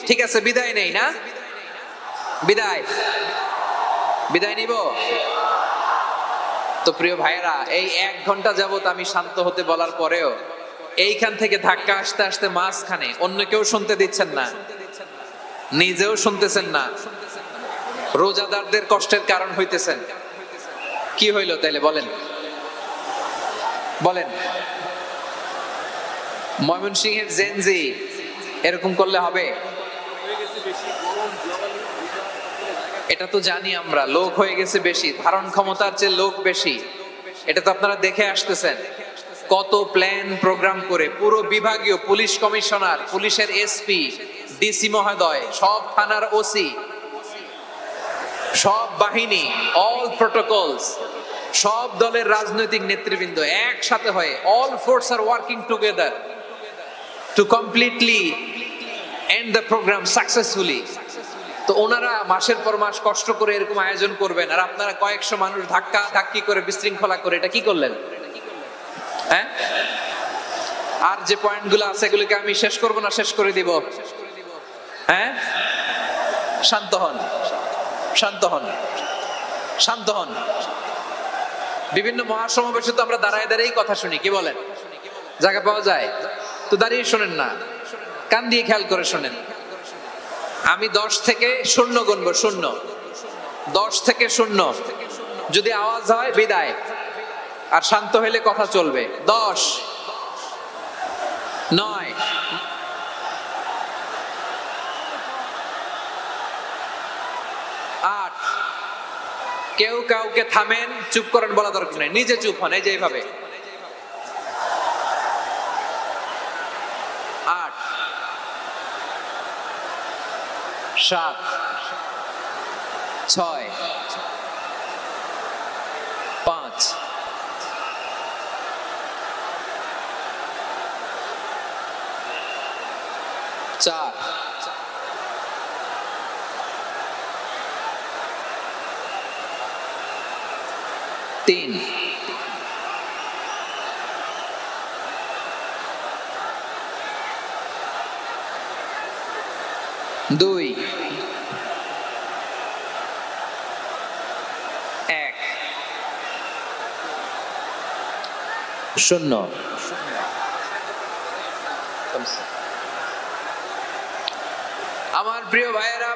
ঠিক আছে, বিদায় নেই না? বিদায় নিব তো? প্রিয় ভাইরা, এই 1 ঘন্টা যাবত আমি শান্ত হতে বলার পরেও এইখান থেকে ধাক্কা আসতে আসতে মাঝখানে অন্য কেউ শুনতে দিচ্ছেন না, নিজেও শুনতেছেন না, রোজাদারদের কষ্টের কারণ হইতেছেন। কি হইল তাইলে বলেন? ময়মনসিংহের জেনজি এরকম করলে হবে? এটা তো জানি আমরা, লোক হয়ে গেছে বেশি, ধারণ ক্ষমতার চেয়ে লোক বেশি। এটা তো আপনারা দেখে আসতেছেন। কত প্ল্যান প্রোগ্রাম করে পুরো বিভাগীয় পুলিশ কমিশনার, পুলিশের এসপি, ডিসি মহোদয়, সব থানার ওসি, সব বাহিনী, অল প্রোটোকলস, সব দলের রাজনৈতিক নেতৃবৃন্দ একসাথে হয়ে, all force are working together to completely end the program successfully. তো ওনারা মাসের পর মাস কষ্ট করে এরকম আয়োজন করবেন, আর আপনারা কয়েকশো মানুষ ধাক্কা ধাক্কি করে বিশৃঙ্খলা করে এটা কি করলেন? হ্যাঁ, আর যে পয়েন্টগুলো আছে এগুলোকে আমি শেষ করব না শেষ করে দিব? হ্যাঁ, শান্ত হন, শান্ত হন, শান্ত হন। বিভিন্ন মহাসমাবেশে তো আমরা দাঁড়ায় দাঁড়িয়েই কথা শুনি, কি বলেন? জায়গা পাওয়া যায় তো দাঁড়িয়ে শোনেন না, কান দিয়ে খেয়াল করে শোনেন। আমি 10 থেকে 0 গুনবো, 0, 10 থেকে 0, যদি আওয়াজ হয় বিদায়, আর শান্ত হইলে কথা চলবে। 10, 9, 8, কেউ কাউকে থামেন, চুপ করেন বলা দরকার নেই, নিজে চুপ হন, এই যে এইভাবে। 8, 7, 6, 5, 4, 3, 2, 1, 0। আমার প্রিয় ভাইয়েরা,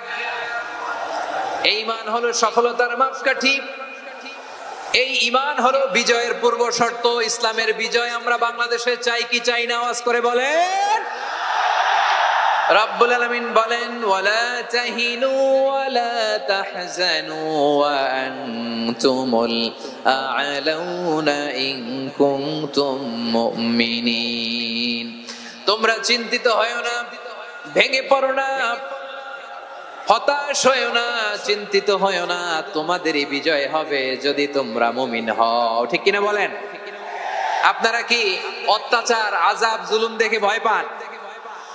এই ঈমান হলো সফলতার মাপকাঠি, এই ঈমান হলো বিজয়ের পূর্ব শর্ত। ইসলামের বিজয় আমরা বাংলাদেশে চাই কি চাই না? আওয়াজ করে বলেন। রব্বুল আলামিন বলেন, ওয়ালা তাহিনু ওয়ালা তাহজানু ওয়া আনতুমুল আ'লাউনা ইন কুনতুম মুমিনিন। তোমরা চিন্তিত হয়ো না, ভেঙে পড়ো না, হতাশ হয়ো না, চিন্তিত হয়ো না, তোমাদেরই বিজয় হবে যদি তোমরা মুমিন হও। ঠিক কিনা বলেন? আপনারা কি অত্যাচার, আযাব, জুলুম দেখে ভয় পান?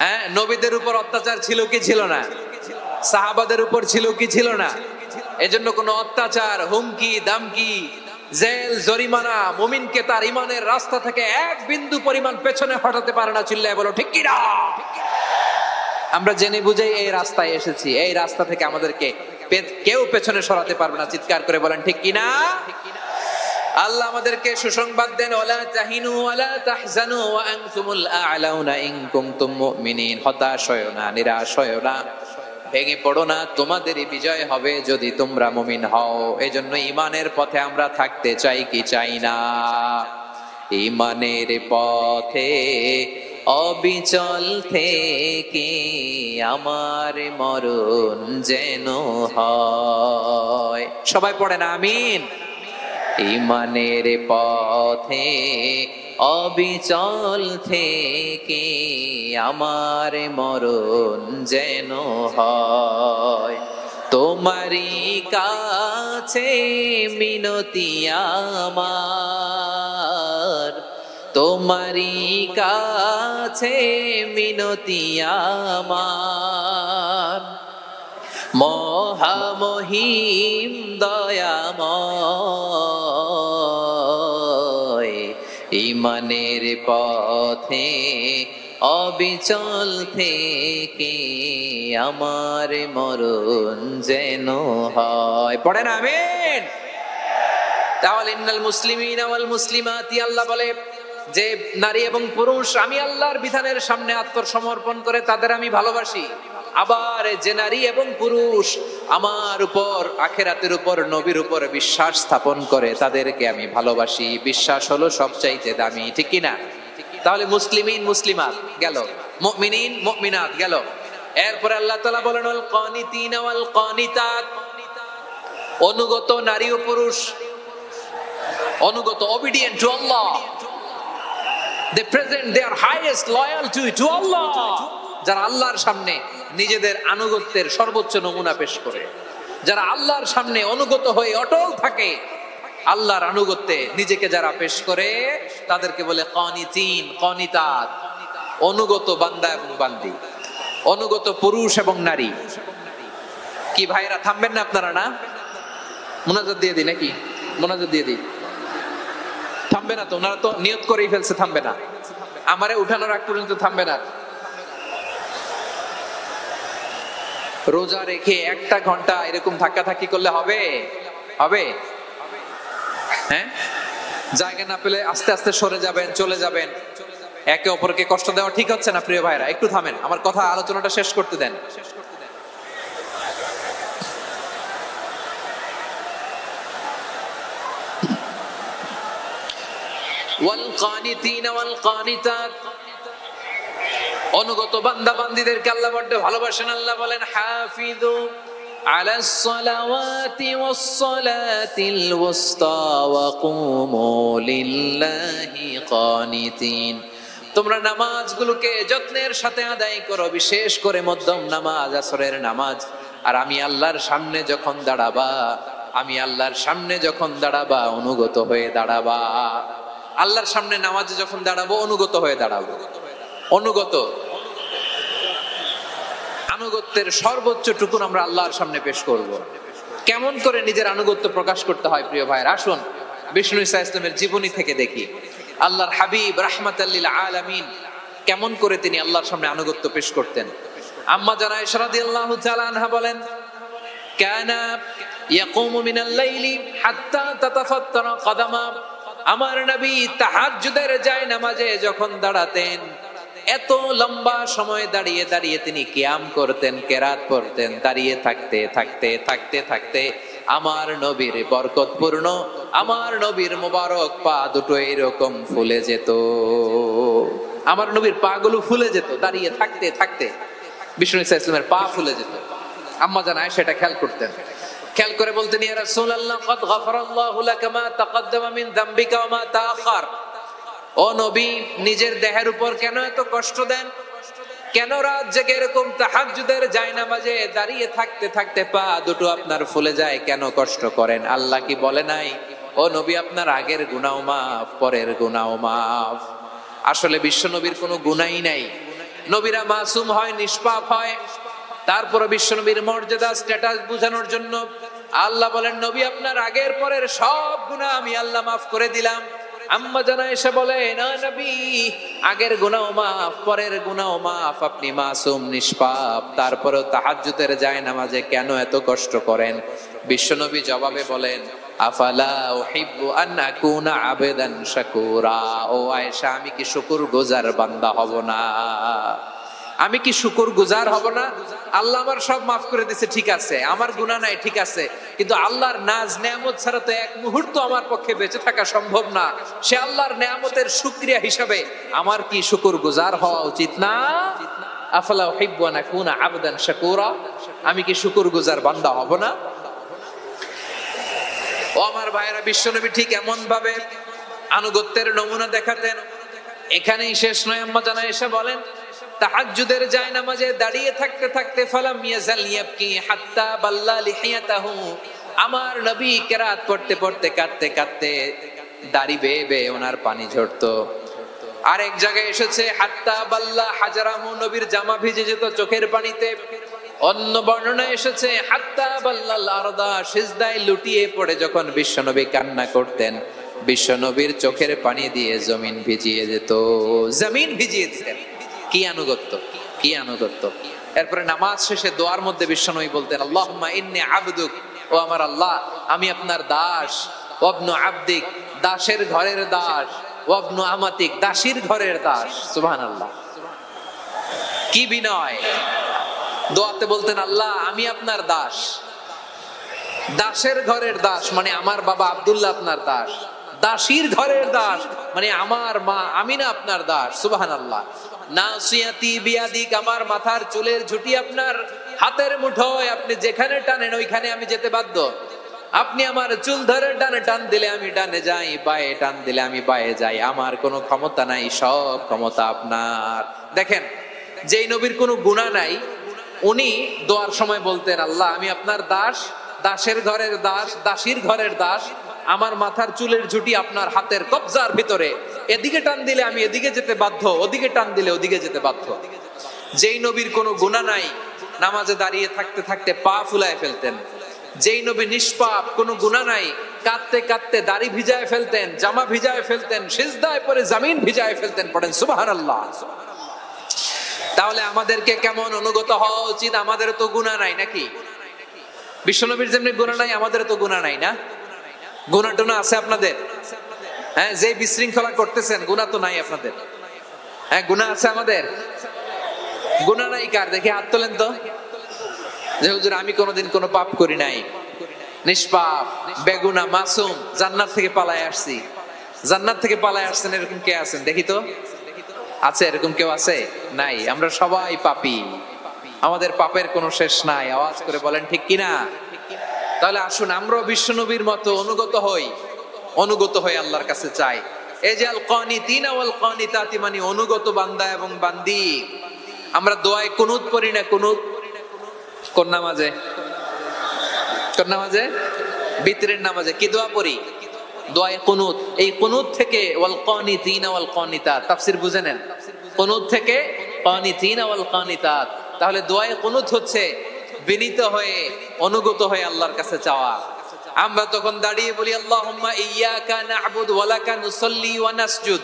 হ্যাঁ, নবীদের উপর অত্যাচার ছিল কি ছিল না? সাহাবাদের উপর ছিল কি ছিল না? এজন্য কোন অত্যাচার, হুমকি, দামকি, জেল, জরিমানা মুমিনকে তার ঈমানের রাস্তা থেকে এক বিন্দু পরিমাণ পেছনে হটাতে পারে না। চিল্লায় বলো ঠিক কিনা? আমরা জেনে বুঝে এই রাস্তায় এসেছি, এই রাস্তা থেকে আমাদেরকে কেউ পেছনে সরাতে পারবে না। চিৎকার করে বলেন ঠিক কিনা? আল্লাহ আমাদেরকে সুসংবাদ দেন, ওয়ালা তাহিনু ওয়ালা তাহজানু ওয়া আনতুমুল আ'লাউনা ইন কুনতুম মুমিনিন। হতাশ হয়ো না, নিরাশ হয়ো না, ভেঙে পড়ো না, তোমাদেরই বিজয় হবে যদি তোমরা মুমিন হও। এজন্য ঈমানের পথে আমরা থাকতে চাই কি চাই না? ঈমানের পথে অবিচল থেকে আমার মরণ যেন হয়। সবাই পড়েন আমিন। ঈমানের পথে অবিচল থেকে আমার মরণ যেন হয়। তোমারই কাছে মিনতি আমার, তোমারই কাছে মিনতি আমার, মহামহিম দয়াময়। ঈমানের পথে অবিচল থেকে আমার মরণ যেন হয়। পড়েন আমিন। তাহলে ইন্নাল মুসলিমিনা ওয়াল মুসলিমাতি, আল্লাহ বলে যে নারী এবং পুরুষ আমি আল্লাহর বিধানের সামনে আত্মসমর্পণ করে তাদের আমি ভালোবাসি। আবার যে নারী এবং পুরুষ আমার উপর, আখিরাতের উপর, নবীর উপর বিশ্বাস স্থাপন করে তাদেরকে আমি ভালোবাসি। বিশ্বাস হলো সবচাইতে দামি। ঠিক কিনা? তাহলে মুসলিমিন মুসলিমাত গেল, মুমিনিন মুমিনাত গেল। এরপরে আল্লাহ তাআলা বলেন ওয়াল কানিতিনা ওয়াল কানিতাত, অনুগত নারী ও পুরুষ, অনুগত, obedient to Allah. They present their highest loyalty to Allah. যারা আল্লাহর সামনে নিজেদের আনুগত্যের সর্বোচ্চ নমুনা পেশ করে, যারা আল্লাহর সামনে অনুগত হয়ে অটল থাকে, আল্লাহর আনুগত্যে নিজেকে যারা পেশ করে তাদেরকে বলে কানিতিন, কানিতাত, অনুগত বান্দা এবং বান্দি, অনুগত পুরুষ এবং নারী। কি ভাইরা থামবেন না আপনারা? না মুনাজাত দিয়ে দিই নাকি? মুনাজাত দিয়ে দিই। থামবে না তো? ওনারা তো নিয়ত করেই ফেলছে থামবে না। আমারে উঠানোর আগ পর্যন্ত থামবে না। রোজা রেখে 1টা ঘন্টা এরকম ধাক্কাধাক্কি করলে হবে? হবে? হ্যাঁ, জায়গা না পেলে আস্তে আস্তে সরে যাবেন, চলে যাবেন। একে অপরকে কষ্ট দেওয়া ঠিক হচ্ছে না। প্রিয় ভাইরা একটু থামেন, আমার কথা, আলোচনাটা শেষ করতে দেন। ওয়াল কানিতিনা ওয়াল কানিতাত, অনুগত বান্দা বান্দীদেরকে আল্লাহ বড় ভালোবাসেন। আল্লাহ বলেন হাফিযু আলাস সালাওয়াতি ওয়াস সালাতিল ওয়াসতা ওয়া কুমু লিল্লাহি কানিতিন, তোমরা নামাজগুলোকে যত্নের সাথে আদায় করো, বিশেষ করে মধ্যম নামাজ, আসরের নামাজ। আর আমি আল্লাহর সামনে যখন দাঁড়াবা, আমি আল্লাহর সামনে যখন দাঁড়াবা অনুগত হয়ে দাঁড়াবা। আল্লাহর সামনে নামাজে যখন দাঁড়াবো অনুগত হয়ে দাঁড়াবো। অনুগত, আনুগত্যের সর্বোচ্চ টুকুন আমরা আল্লাহর সামনে পেশ করব। কেমন করে নিজের আনুগত্য প্রকাশ করতে হয় প্রিয় ভাইয়ের, আসুন বিষ্ণু ঈসা ইসলামের জীবনী থেকে দেখি। আল্লাহর হাবিব রাহমাতাল লিল আলামিন কেমন করে তিনি আল্লাহর সামনে আনুগত্য পেশ করতেন। আম্মা জানা আয়েশা রাদিয়াল্লাহু তাআলা আনহা বলেন, কানা ইয়াকুমু মিনাল লাইলি হাত্তা তাতাফাত্তারা কদামা, আমার নবী তাহাজ্জুদের জায়নামাজে যখন দাঁড়াতেন, এত লম্বা সময় দাঁড়িয়ে দাঁড়িয়ে তিনি কিয়াম করতেন, কেরাত পড়তেন। দাঁড়িয়ে থাকতে থাকতে থাকতে থাকতে আমার নবীর বরকতপূর্ণ, আমার নবীর মোবারক পা দুটো এরকম ফুলে যেত। আমার নবীর পা গুলো ফুলে যেত দাঁড়িয়ে থাকতে থাকতে। বিষ্ণু ঈসা ইসলামের পা ফুলে যেত। আম্মা জান আয়েশা এটা খেয়াল করতেন। খেয়াল করে বলতেন, ইয়া রাসূলুল্লাহ কদ গফারাল্লাহু লাকা মা তাকদ্দামা মিন যামবিকা ওয়া মা তাআখার। ও নবী, নিজের দেহের উপর কেন এত কষ্ট দেন? কেন রাত জেগে এরকম তাহাজ্জুদের জায়নামাজে দাঁড়িয়ে থাকতে থাকতে পা দুটো আপনার ফুলে যায়? কেন কষ্ট করেন? আল্লাহ কি বলে নাই, ও নবী আপনার আগের গুনাহ মাফ, পরের গুনাহ মাফ? আসলে বিশ্ব নবীর কোনো গুনাহই নাই। নবীরা মাসুম হয়, নিষ্পাপ হয়। তারপরে বিশ্ব নবীর মর্যাদা, স্ট্যাটাস বোঝানোর জন্য আল্লাহ বলেন, নবী আপনার আগের পরের সব গুনাহ আমি আল্লাহ মাফ করে দিলাম। আম্মা জানা এসে বলে, না নবী, আগের গুনাহ মাফ, পরের গুনাহ মাফ, আপনি মাসুম, নিষ্পাপ, তারপরেও তাহাজ্জুদের জায়নামাজে কেন এত কষ্ট করেন? বিশ্বনবী জবাবে বলেন, আফালা উহিব্বু আন আকুনা আবেদান শাকুরা। ও আয়েশা, আমি কি শুকরগুজার বান্দা হব না? আমি কি শুকরগুজার হব না? আল্লাহ আমার সব মাফ করে দিয়েছে, ঠিক আছে, আমার গুনাহ নাই, ঠিক আছে, কিন্তু আল্লাহর নাজ নেয়ামত ছাড়া তো এক মুহূর্ত আমার পক্ষে বেঁচে থাকা সম্ভব না। সে আল্লাহর নেয়ামতের শুকরিয়া হিসাবে আমার কি শুকরগুজার হওয়া উচিত না? আফালা উহিব্বু আন আকুনা আবদান শাকুরা, আমি কি শুকরগুজার বান্দা হব না? ও আমার ভাইরা, বিশ্বনবী ঠিক এমন ভাবে আনুগত্যের নমুনা দেখাতেন। এখানেই শেষ নয়। আম্মা জানা এসে বলেন, তাহাজ্জুদের জায়নামাজে দাঁড়িয়ে থাকতে থাকতে ফালাম ইয়াজাল ইয়াবকি হাত্তা বাল্লা লিহিয়াতাহু, আমার নবী কিরাত পড়তে পড়তে কাঁদতে কাঁদতে দাড়ি বেয়ে বেয়ে ওনার পানি ঝরতো। আরেক জায়গায় এসেছে হাত্তা বাল্লা হাজারাহু, নবীর জামা ভিজে যেত চোখের পানিতে। অন্য বর্ণনায় এসেছে হাত্তা বাল্লাল আরদা, সিজদায় লুটিয়ে পড়ে যখন বিশ্বনবী কান্না করতেন, বিশ্বনবীর চোখের পানি দিয়ে জমিন ভিজিয়ে যেত। জমিন ভিজিয়ে দিতেন। কি আনুগত্য, কি আনুগত্য! এরপরে নামাজ শেষে দোয়ার মধ্যে বিশ্বনবী বলতেন, আল্লাহুম্মা ইন্নী আবদুক, ও আমার আল্লাহ, আমি আপনার দাস। ওয়াবনু আবদিক, দাসের ঘরের দাস। ওয়াবনু আমাতিক, দাসীর ঘরের দাস। সুবহানাল্লাহ, কি বিনয়! দোয়াতে বলতেন, আল্লাহ আমি আপনার দাস। দাসের ঘরের দাস মানে আমার বাবা আব্দুল্লাহ আপনার দাস। দাসীর ঘরের দাস মানে আমার মা আমিনা আপনার দাস। সুবহানাল্লাহ। নাসিয়াতি বিয়াদিক, আমার মাথার চুলের ঝুঁটি আপনার হাতের মুঠোয়, আপনি যেখানে টানেন ওইখানে আমি যেতে বাধ্য। আপনি আমার চুল ধরে ডানে টান দিলে আমি ডানে যাই, বায়ে টান দিলে আমি বায়ে যাই। আমার কোনো ক্ষমতা নাই, সব ক্ষমতা আপনার। দেখেন, যেই নবীর কোনো গুনাহ নাই, উনি দোয়ার সময় বলতেন, আল্লাহ আমি আপনার দাস, দাসের ঘরের দাস, দাসীর ঘরের দাস। আমার মাথার চুলের ঝুঁটি আপনার হাতের কবজার ভিতরে, এদিকে টান দিলে আমি এদিকে যেতে বাধ্য, ওদিকে টান দিলে ওদিকে যেতে বাধ্য। যেই নবীর কোনো গুনাহ নাই, নামাজে দাঁড়িয়ে থাকতে থাকতে পা ফুলায় ফেলতেন। যেই নবী নিষ্পাপ, কোনো গুনাহ নাই, কাঁদতে কাঁদতে দাড়ি ভিজায় ফেলতেন, জামা ভিজায় ফেলতেন, সিজদায় পড়ে জমিন ভিজায় ফেলতেন। পড়েন সুবহানাল্লাহ। তাহলে আমাদেরকে কেমন অনুগত হওয়া উচিত? আমাদের তো গুনাহ নাই নাকি? বিশ্বনবীর যেমনি গুনাহ নাই, আমাদের তো গুনাহ নাই না? গুনাহ টুনা আছে আপনাদের? হ্যাঁ, যে বিশৃঙ্খলা করতেছেন, গুনাহ তো নাই আপনাদের? হ্যাঁ, গুনাহ আছে আমাদের? গুনাহ নাই কার? দেখি হাত তোলেন তো। যে হুজুর আমি কোনোদিন কোনো পাপ করি নাই, নিষ্পাপ, বেগুনা, মাসুম, জান্নাত থেকে পালায় আসছি। জান্নাত থেকে পালায় আসছেন এরকম কে আছেন দেখি তো? আছে এরকম কেউ? আছে? নাই। আমরা সবাই পাপী, আমাদের পাপের কোনো শেষ নাই। আওয়াজ করে বলেন ঠিক কিনা? তাহলে আসুন আমরাও বিশ্বনবীর মতো অনুগত হয়ে আল্লাহর কাছে চাই। এই যে আল কানিতিনা ওয়াল কানিতাতি, মানে অনুগত বান্দা এবং বান্দি। আমরা দোয়ায় কুনুত পড়ি না? কুনুত কোন নামাজে? বিতরের নামাজে কি দোয়া পড়ি? দোয়ায়ে কুনুত। এই কুনুত থেকে ওয়াল কানিতিনা ওয়াল কানিতাত, তাফসীর বুঝে নেন। কুনুত থেকে কানিতিনা ওয়াল কানিতাত। তাহলে দোয়ায়ে কুনুত হচ্ছে বিনীত হয়ে অনুগত হয়ে আল্লাহর কাছে চাওয়া। আমরা তখন দাঁড়িয়ে বলি আল্লাহুম্মা ইয়্যাকা না'বুদু ওয়া লাকা নুসাল্লি ওয়া নাসজুদ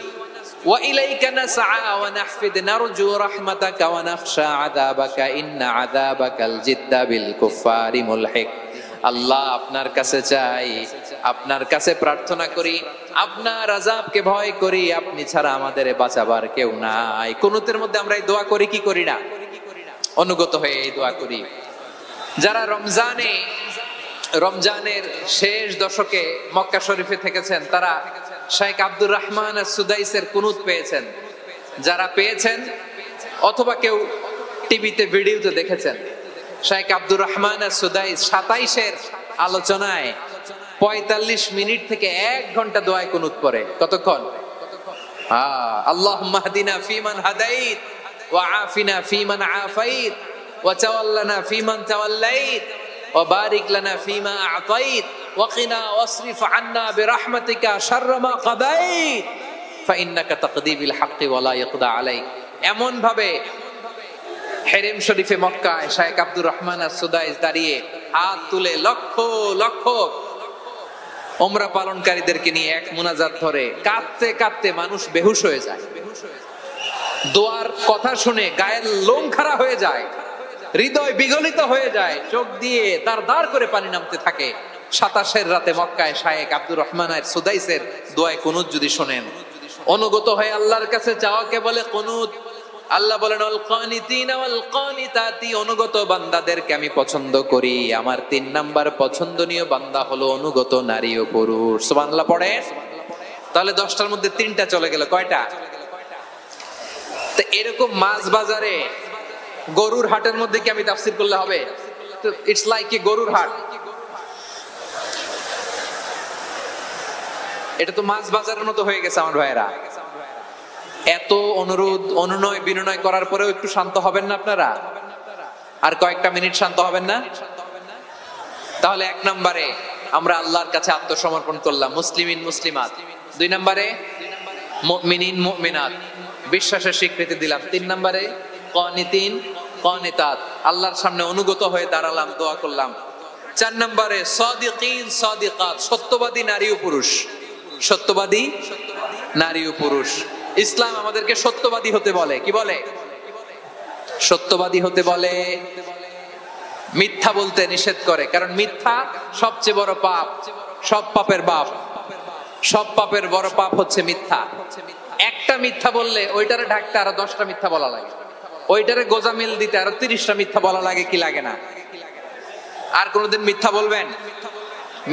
ওয়া ইলাইকা নাসআ ওয়া নাহফিদ নারজু রাহমাতাকা ওয়া নাখশা আযাবাকা ইন্না আযাবাকাল জিদ্দা বিল কুফফারি মুলহিক। আল্লাহ আপনার কাছে চাই, আপনার কাছে প্রার্থনা করি, আপনার আযাবকে ভয় করি, আপনি ছাড়া আমাদের বাঁচাবার কেউ নাই। কুনুতের মধ্যে আমরা এই দোয়া করি কি করি না? অনুগত হয়ে এই দোয়া করি। যারা রমজানের শেষ দশকে মক্কা শরীফে থেকেছেন তারা শেখ আব্দুর রহমান সুদাইসের কুনুত পেয়েছেন। যারা পেয়েছেন অথবা কেউ টিভিতে ভিডিওতে দেখেছেন, শেখ আব্দুর রহমান সুদাইস 27-এর আলোচনায় 45 মিনিট থেকে 1 ঘন্টা দোয়ায় কুনুত পড়ে। কতক্ষণ? আল্লাহুম্মা হদিনা ফিমান হাদাইত ওয়া আফিনা ফিমান আফাইত ওয়া তাওয়াল্লানা ফিমান তাওয়াল্লাইত ওয়া বারিক লানা ফিমা আ'তাইত ওয়া কিনা ওয়াসরিফ আন্না বিরহমাতিকা শাররা মা কাদাইত ফাইন্নাকা তাকদি বিল হাক্কি ওয়া লা ইয়াকদা আলাইক। এমন ভাবে হেরেম শরীফে মক্কায় শেখ আব্দুর রহমান সুদাইস দাঁড়িয়ে হাত তুলে লক্ষ লক্ষ উমরা পালনকারীদেরকে নিয়ে এক মুনাজাত ধরে কাঁদতে কাঁদতে মানুষ বেহুশ হয়ে যায়। দোয়ার কথা শুনে গায়ের লোম খাড়া হয়ে যায়, হৃদয় বিগলিত হয়ে যায়, চোখ দিয়ে দাঁড় করে পানি নামতে থাকে। 27-এর রাতে মক্কায় শেখ আব্দুর রহমান সুদাইসের দোয়ায় কুনুত যদি শোনেন, অনুগত হয়ে আল্লাহর কাছে চাওয়াকে বলে কুনুত। আল্লাহ বলেন আল কানিতিনা ওয়াল কানিতাতি, অনুগত বান্দাদেরকে আমি পছন্দ করি। আমার 3 নাম্বার পছন্দনীয় বান্দা হলো অনুগত নারী ও পুরুষ। সুবহানাল্লাহ পড়ে। তাহলে 10টার মধ্যে 3টা চলে গেল। কয়টা? তো এরকম মাছ বাজারে গরুর হাটের মধ্যে কি আমি তাফসীর করলে হবে? তো ইটস লাইক এ গরুর হাট। এটা তো মাছ বাজারের মতো হয়ে গেছে আমার ভাইয়েরা। এত অনুরোধ অনুনয় বিনয় করার পরেও একটু শান্ত হবেন না আপনারা? আর কয়েকটা মিনিট শান্ত হবেন না? তাহলে 1 নম্বরে আমরা আল্লাহর কাছে আত্মসমর্পণ করলাম, মুসলিমিন মুসলিমাত। 2 নম্বরে মুমিনিন মুমিনাত, বিশ্বাসের স্বীকৃতি দিলাম। 3 নম্বরে কানিতিন কানিতাত, আল্লাহর সামনে অনুগত হয়ে দাঁড়ালাম, দোয়া করলাম। 4 নম্বরে সাদিকিন সাদিকাত, সত্যবাদী নারী ও পুরুষ। সত্যবাদী নারী ও পুরুষ। ইসলাম আমাদেরকে সত্যবাদী হতে বলে। কি বলে? সত্যবাদী হতে বলে। মিথ্যা বলতে নিষেধ করে, কারণ মিথ্যা সবচেয়ে বড় পাপ, সব পাপের বাপ। সব পাপের বড় পাপ হচ্ছে মিথ্যা। একটা মিথ্যা বললে ওইটারে ঢাকতে আরো 10টা মিথ্যা বলা লাগে, ওইটারে গোজামিল দিতে আরো 30টা মিথ্যা বলা লাগে, কি লাগে না? আর কোনোদিন মিথ্যা বলবেন?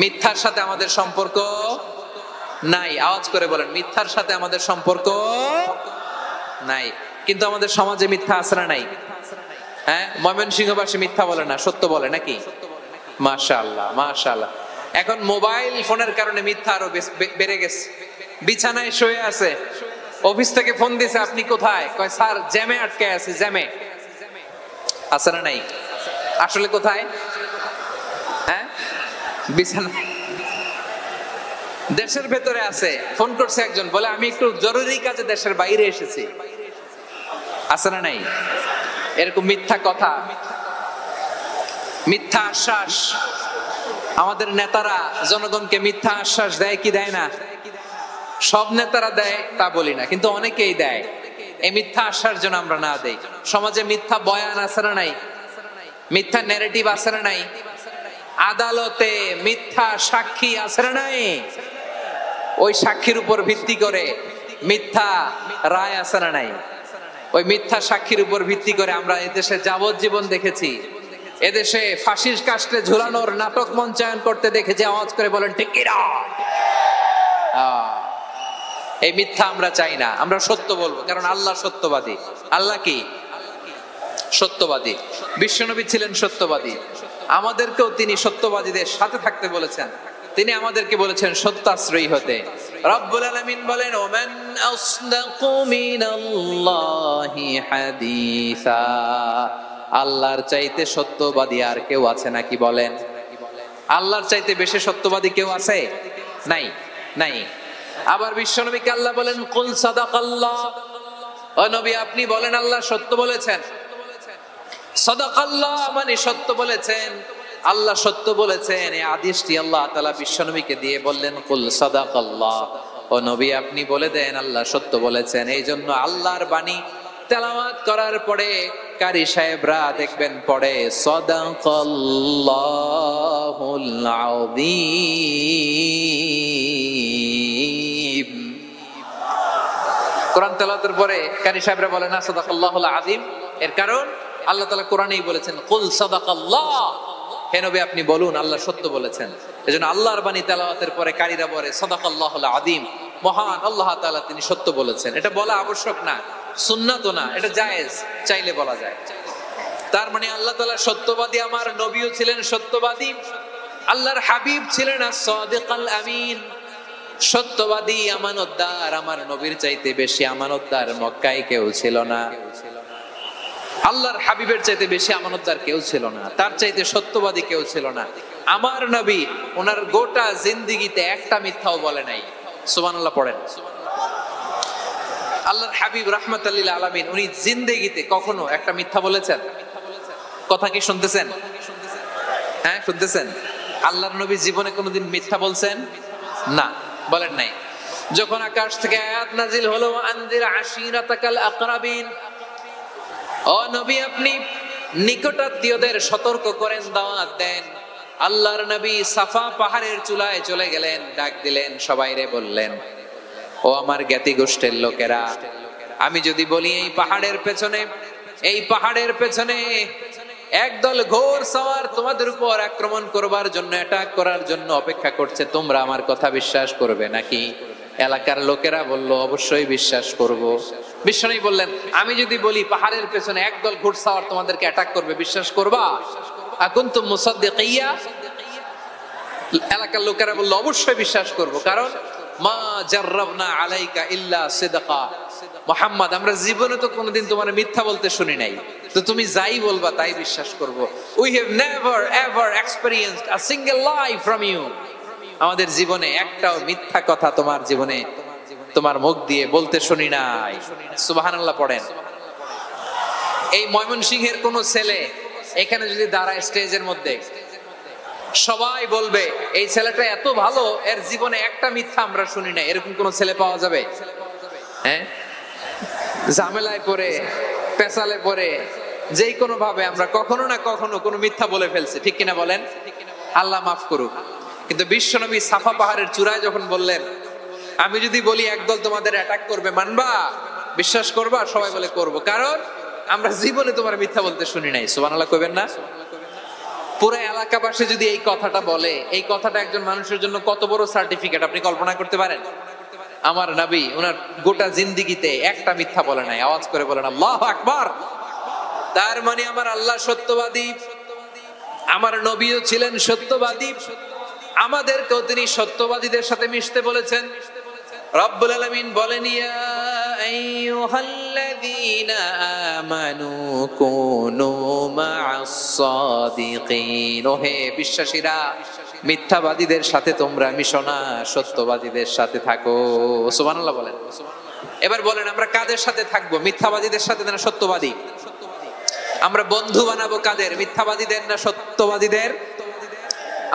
মিথ্যার সাথে আমাদের সম্পর্ক নাই। আওয়াজ করে বলেন, মিথ্যার সাথে আমাদের সম্পর্ক নাই। কিন্তু আমাদের সমাজে মিথ্যা আছে না নাই? হ্যাঁ, ময়মনসিংহবাসী মিথ্যা বলে না, সত্য বলে নাকি? মাশাআল্লাহ মাশাআল্লাহ। এখন মোবাইল ফোনের কারণে মিথ্যা আরো বেড়ে গেছে। বিছানায় শুয়ে আছে, অফিস থেকে ফোন দিছে, আপনি কোথায়? কয় স্যার জ্যামে আটকে আছে। জ্যামে আছে না নাই? আসলে কোথায়? হ্যাঁ, বিছানা। দেশের ভেতরে আছে। ফোন করছে একজন, বলে আমি একটু জরুরি কাজে দেশের বাইরে এসেছি। আছে না নাই? এরকম মিথ্যা কথা, মিথ্যা আশ্বাস। আমাদের নেতারা জনগণকে মিথ্যা আশ্বাস দেয় কি দেয় না? সব নেতারা দেয় তা বলি না, কিন্তু অনেকেই দেয়। এই মিথ্যা আশ্বাস যেন আমরা না দেই। সমাজে মিথ্যা বয়ান আছে না নাই? মিথ্যা ন্যারেটিভ আছে না নাই? আদালতে মিথ্যা সাক্ষী আছে না নাই? ওই সাক্ষীর উপর ভিত্তি করে মিথ্যা রায় আছে না নাই? ওই মিথ্যা সাক্ষীর উপর ভিত্তি করে আমরা এদেশে যাবজ্জীবন দেখেছি, এদেশে ফাঁসির কাস্টে ঝুলানোর নাটক মঞ্চায়ন করতে দেখেছি। আওয়াজ করে বলেন ঠিক কিনা? এই মিথ্যা আমরা চাই না, আমরা সত্য বলবো, কারণ আল্লাহ সত্যবাদী। আল্লাহ কি? সত্যবাদী। বিশ্বনবী ছিলেন সত্যবাদী, আমাদেরকেও তিনি সত্যবাদীদের সাথে থাকতে বলেছেন। তিনি আমাদেরকে বলেছেন সত্যাশ্রয়ী হতে। রব্বুল আলামিন বলেন, ওমান আসদাকু মিনাল্লাহি হাদিসা, আল্লাহর চাইতে সত্যবাদী আর কেউ আছে নাকি বলেন? আল্লাহর চাইতে বেশি সত্যবাদী কেউ আছে? নাই, নাই। আবার বিশ্বনবীকে আল্লাহ বলেন, কুল সাদাকাল্লাহ, ও নবী আপনি বলেন আল্লাহ সত্য বলেছেন। সাদাকাল্লাহ মানে সত্য বলেছেন, আল্লাহ সত্য বলেছেন। এই আদেশটি আল্লাহ তাআলা বিশ্বনবীকে দিয়ে বললেন, কুল সাদাকাল্লাহ, ও নবী আপনি বলে দেন আল্লাহ সত্য বলেছেন। এই জন্য আল্লাহর বাণী তেলাওয়াত করার পরে কারি সাহেবরা দেখবেন পড়ে সাদাকাল্লাহুল আযীম। কোরআন তেলাওয়াতের পরে কারি সাহেবরা বলে না সাদাকাল্লাহুল আযীম, এর কারণ আল্লাহ তাআলা কোরআনেই বলেছেন কুল সাদাকাল্লাহ, হে নবী আপনি বলুন আল্লাহ সত্য বলেছেন। এজন্য আল্লাহর বাণী তেলাওয়াতের পরে কারীরা বলে সাদাকাল্লাহুল আযীম, মহান আল্লাহ তাআলা তিনি সত্য বলেছেন। এটা বলা আবশ্যক না, সুন্নাতও না, এটা জায়েজ, চাইলে বলা যায়। তার মানে আল্লাহ তাআলা সত্যবাদী, আমার নবীও ছিলেন সত্যবাদী, আল্লাহর হাবিব ছিলেন as-সাদিকাল আমিন, সত্যবাদী, আমানতদার। আমার নবীর চাইতে বেশি আমানতদার মক্কায় কেউ ছিল না, আল্লাহর হাবিবের চাইতে বেশি আমানতদার কেউ ছিল না, তার চাইতে সত্যবাদী কেউ ছিল না। আমার নবী ওনার গোটা জিন্দেগিতে একটা মিথ্যাও বলে নাই। সুবহানাল্লাহ পড়েন। আল্লাহর হাবিব রাহমাতাল লিল আলামিন উনি জিন্দেগিতে কখনো একটা মিথ্যা বলেছেন? কথা কি শুনতেছেন? হ্যাঁ শুনতেছেন? আল্লাহর নবী জীবনে কোনোদিন মিথ্যা বলছেন? না, বলেন নাই। যখন আকাশ থেকে আয়াত নাজিল হলো আনজির আশিরাতাকাল আকরাবিন, ও নবী আপনি নিকটাত্মীয়দের সতর্ক করেন, দাওয়াত দেন। আল্লাহর নবী সাফা পাহাড়ের চূড়ায় চলে গেলেন, ডাক দিলেন, সবাইরে বললেন, ও আমার জ্ঞাতি গোষ্ঠীর লোকেরা, আমি যদি বলি এই পাহাড়ের পেছনে একদল ঘোর সওয়ার তোমাদের উপর আক্রমণ করবার জন্য, অ্যাটাক করার জন্য অপেক্ষা করছে, তোমরা আমার কথা বিশ্বাস করবে নাকি? এলাকার লোকেরা বলল অবশ্যই বিশ্বাস করব। বিশ্বনবী বললেন, আমি যদি বলি পাহাড়ের পেছনে একদল ঘোড়সাওয়ার তোমাদেরকে অ্যাটাক করবে, বিশ্বাস করবা? আকুনতুম মুসাদ্দিকিয়া? এলাকার লোকেরা বলল অবশ্যই বিশ্বাস করব, কারণ মা জাররাবনা আলাইকা ইল্লা সিদকা, মুহাম্মদ আমরা জীবনে তো কোনোদিন তোমার মিথ্যা বলতে শুনি নাই, তো তুমি যাই বলবা তাই বিশ্বাস করব। We have never ever experienced a single lie from you, আমাদের জীবনে একটাও মিথ্যা কথা তোমার জীবনে তোমার মুখ দিয়ে বলতে শুনি নাই। সুবহানাল্লাহ পড়েন। এই ময়মনসিংহের কোন ছেলে এখানে যদি দাঁড়ায় স্টেজের মধ্যে, সবাই বলবে এই ছেলেটা এত ভালো, এর জীবনে একটা মিথ্যা আমরা শুনি নাই। এরকম কোন ছেলে পাওয়া যাবে? হ্যাঁ, ঝামেলায় পড়ে, পেছালে পড়ে, যেই কোনো ভাবে আমরা কখনো না কখনো কোনো মিথ্যা বলে ফেলছি, ঠিক কিনা বলেন? আল্লাহ মাফ করুক। কিন্তু বিশ্বনবী সাফা পাহাড়ের চূড়ায় যখন বললেন, আমি যদি বলি একদল তোমাদের অ্যাটাক করবে, মানবা? বিশ্বাস করবা? সবাই বলে করব, কারণ আমরা জীবনে তোমার মিথ্যা বলতে শুনি নাই। সুবহানাল্লাহ কইবেন না? পুরো এলাকাবাসী যদি এই কথাটা বলে, এই কথাটা একজন মানুষের জন্য কত বড় সার্টিফিকেট আপনি কল্পনা করতে পারেন? আমার নবী ওনার গোটা জিন্দেগিতে একটা মিথ্যা বলে নাই। আওয়াজ করে বলেন আল্লাহু আকবার। তার মানে আমার আল্লাহ সত্যবাদী, আমার নবীও ছিলেন সত্যবাদী, আমাদেরকেও তিনি সত্যবাদীদের সাথে মিশতে বলেছেন। রব্বুল আলামিন বলেন, ইয়া আইয়ুহাল্লাযীনা আমানু কুনু মা'আস সাদিকিন, ওহে বিশ্বাসীরা, মিথ্যাবাদীদের সাথে তোমরা মিশো না, সত্যবাদীদের সাথে থাকো। সুবহানাল্লাহ বলেন। এবার বলেন আমরা কাদের সাথে থাকবো? মিথ্যাবাদীদের সাথে না সত্যবাদী? আমরা বন্ধু বানাবো কাদের? মিথ্যাবাদীদের না সত্যবাদীদের?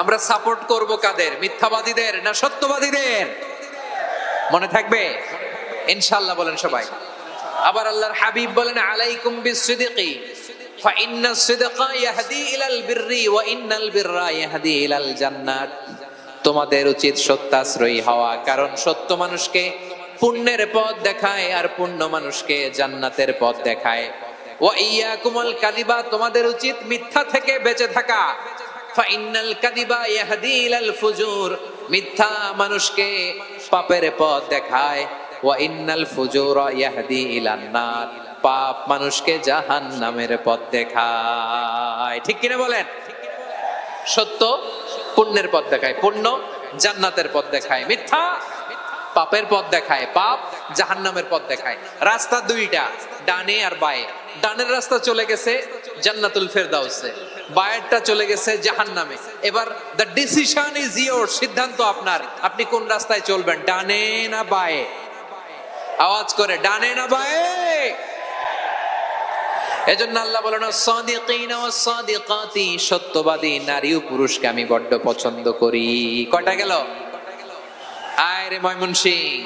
আমরা সাপোর্ট করব কাদের? মিথ্যাবাদীদের না সত্যবাদীদের? মনে থাকবে ইনশাআল্লাহ বলেন সবাই। আবার আল্লাহর হাবিব বলেন, আলাইকুম বিসসিদকি ফাইন্নাস সিদকা ইয়াহদি ইলাল বিররি ওয়া ইন্নাল বিররা ইয়াহদি ইলাল জান্নাত। তোমাদের উচিত সত্যাশ্রয়ী হওয়া, কারণ সত্য মানুষকে পুণ্যের পথ দেখায় আর পুণ্য মানুষকে জান্নাতের পথ দেখায়। ওয়া ইয়াকুমুল কাযিবা, তোমাদের উচিত মিথ্যা থেকে বেঁচে থাকা। ফাইন্নাল কাযিবা ইয়াহদি ইলাল ফুজুর, মিথ্যা মানুষকে পাপের পথ দেখায়। ওয়া ইন্নাল ফুজুরা ইয়াহদি ইলান নার, পাপ মানুষকে জাহান্নামের পথ দেখায়। ঠিক কিনা বলেন? সত্য পুণ্যের পথ দেখায়, পুণ্য জান্নাতের পথ দেখায়, মিথ্যা পাপের পথ দেখায়, পাপ জাহান্নামের পথ দেখায়। রাস্তা দুইটা, ডানে আর বায়ে। ডানের রাস্তা চলে গেছে জান্নাতুল ফেরদাউসে, বায়েরটা চলে গেছে জাহান্নামে। এবার দ্য ডিসিশন ইজ ইয়োর, সিদ্ধান্ত আপনার, আপনি কোন রাস্তায় চলবেন, ডানে না বায়ে? আওয়াজ করে, ডানে না বায়ে? এজন্য আল্লাহ বলেন সাদিকিনা ওয়াস সাদিকাতি, সত্যবাদী নারী ও পুরুষকে আমি বড্ড পছন্দ করি। কয়টা গেল? আয় রে ময়মনসিং,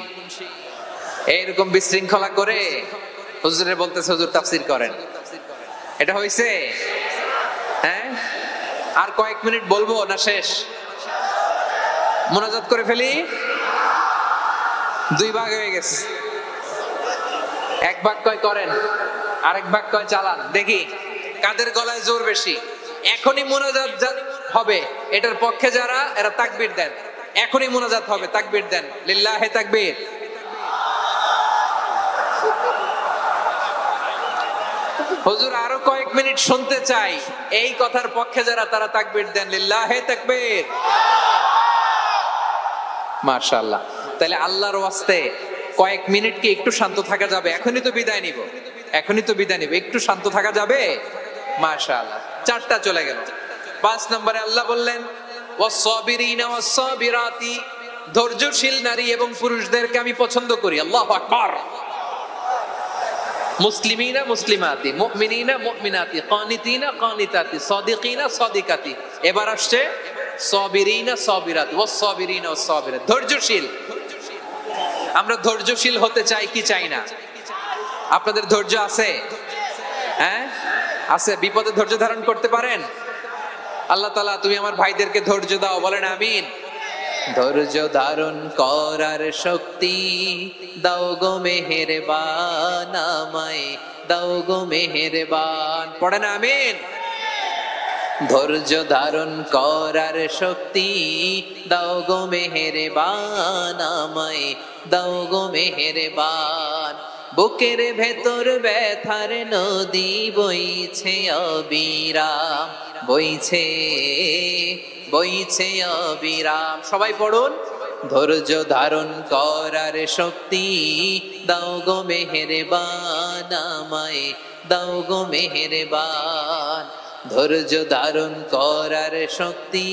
এইরকম বিশৃঙ্খলা করে হুজুরে বলতেছে হুজুর তাফসীর করেন, এটা হইছে? হ্যাঁ, আর কয়েক মিনিট বলবো না শেষ? মুনাজাত করে ফেলি? দুই ভাগ হয়ে গেছে, এক ভাগ কয় করেন, আরেক ভাগ কয় চালান। দেখি কাদের গলায় জোর বেশি। এখনই মুনাজাত হবে, এটার পক্ষে যারা, এরা তাকবীর দেন। এখনই মুনাজাত হবে, তাকবীর দেন, লিল্লাহি তাকবীর। হুজুর আরো কয়েক মিনিট শুনতে চাই, এই কথার পক্ষে যারা, তারা তাকবীর দেন, লিল্লাহি তাকবীর। মাশাআল্লাহ। তাহলে আল্লাহর ওয়াস্তে কয়েক মিনিট কি একটু শান্ত থাকা যাবে? এখনই তো বিদায় নিব, এখনই তো বিদায় নিব, একটু শান্ত থাকা যাবে? মাশাআল্লাহ, চারটা চলে গেল। 5 নম্বরে আল্লাহ বললেন ওয়াস-সাবিরিনা ওয়াস-সাবিরাতি, ধৈর্যশীল নারী এবং পুরুষদেরকে আমি পছন্দ করি। আল্লাহু আকবার। মুসলিমিনা মুসলিমাতি, মুমিনিনা মুমিনাতি, কানিতিনা কানিতাতি, সাদিকিনা সাদিকাতি। এবার আসছে সাবিরিনা সাবিরাত, ওয়াস-সাবিরিনা ওয়াস-সাবিরাত, ধৈর্যশীল। আমরা ধৈর্যশীল হতে চাই কি চাই না? আপনাদের ধৈর্য আছে? হ্যাঁ আছে? বিপদে ধৈর্য ধারণ করতে পারেন? আল্লাহ তাআলা তুমি আমার ভাইদেরকে ধৈর্য দাও, বলেন আমিন। ধৈর্য ধারণ করার শক্তি দাও গো মেহেরবান, আমায় দাও গো মেহেরবান, পড়েন আমিন। ধৈর্য ধারণ করার শক্তি দাও গো মেহেরবান, আমায় দাও গো মেহেরবান। বুকের ভেতর ব্যথার নদী বইছে অবিরাম, বইছে বইছে অবিরাম। সবাই পড়ুন, ধৈর্য ধারণ করার শক্তি দাও গো মেহেরবান, আমায় দাও গো মেহেরবান। ধৈর্য ধারণ করার শক্তি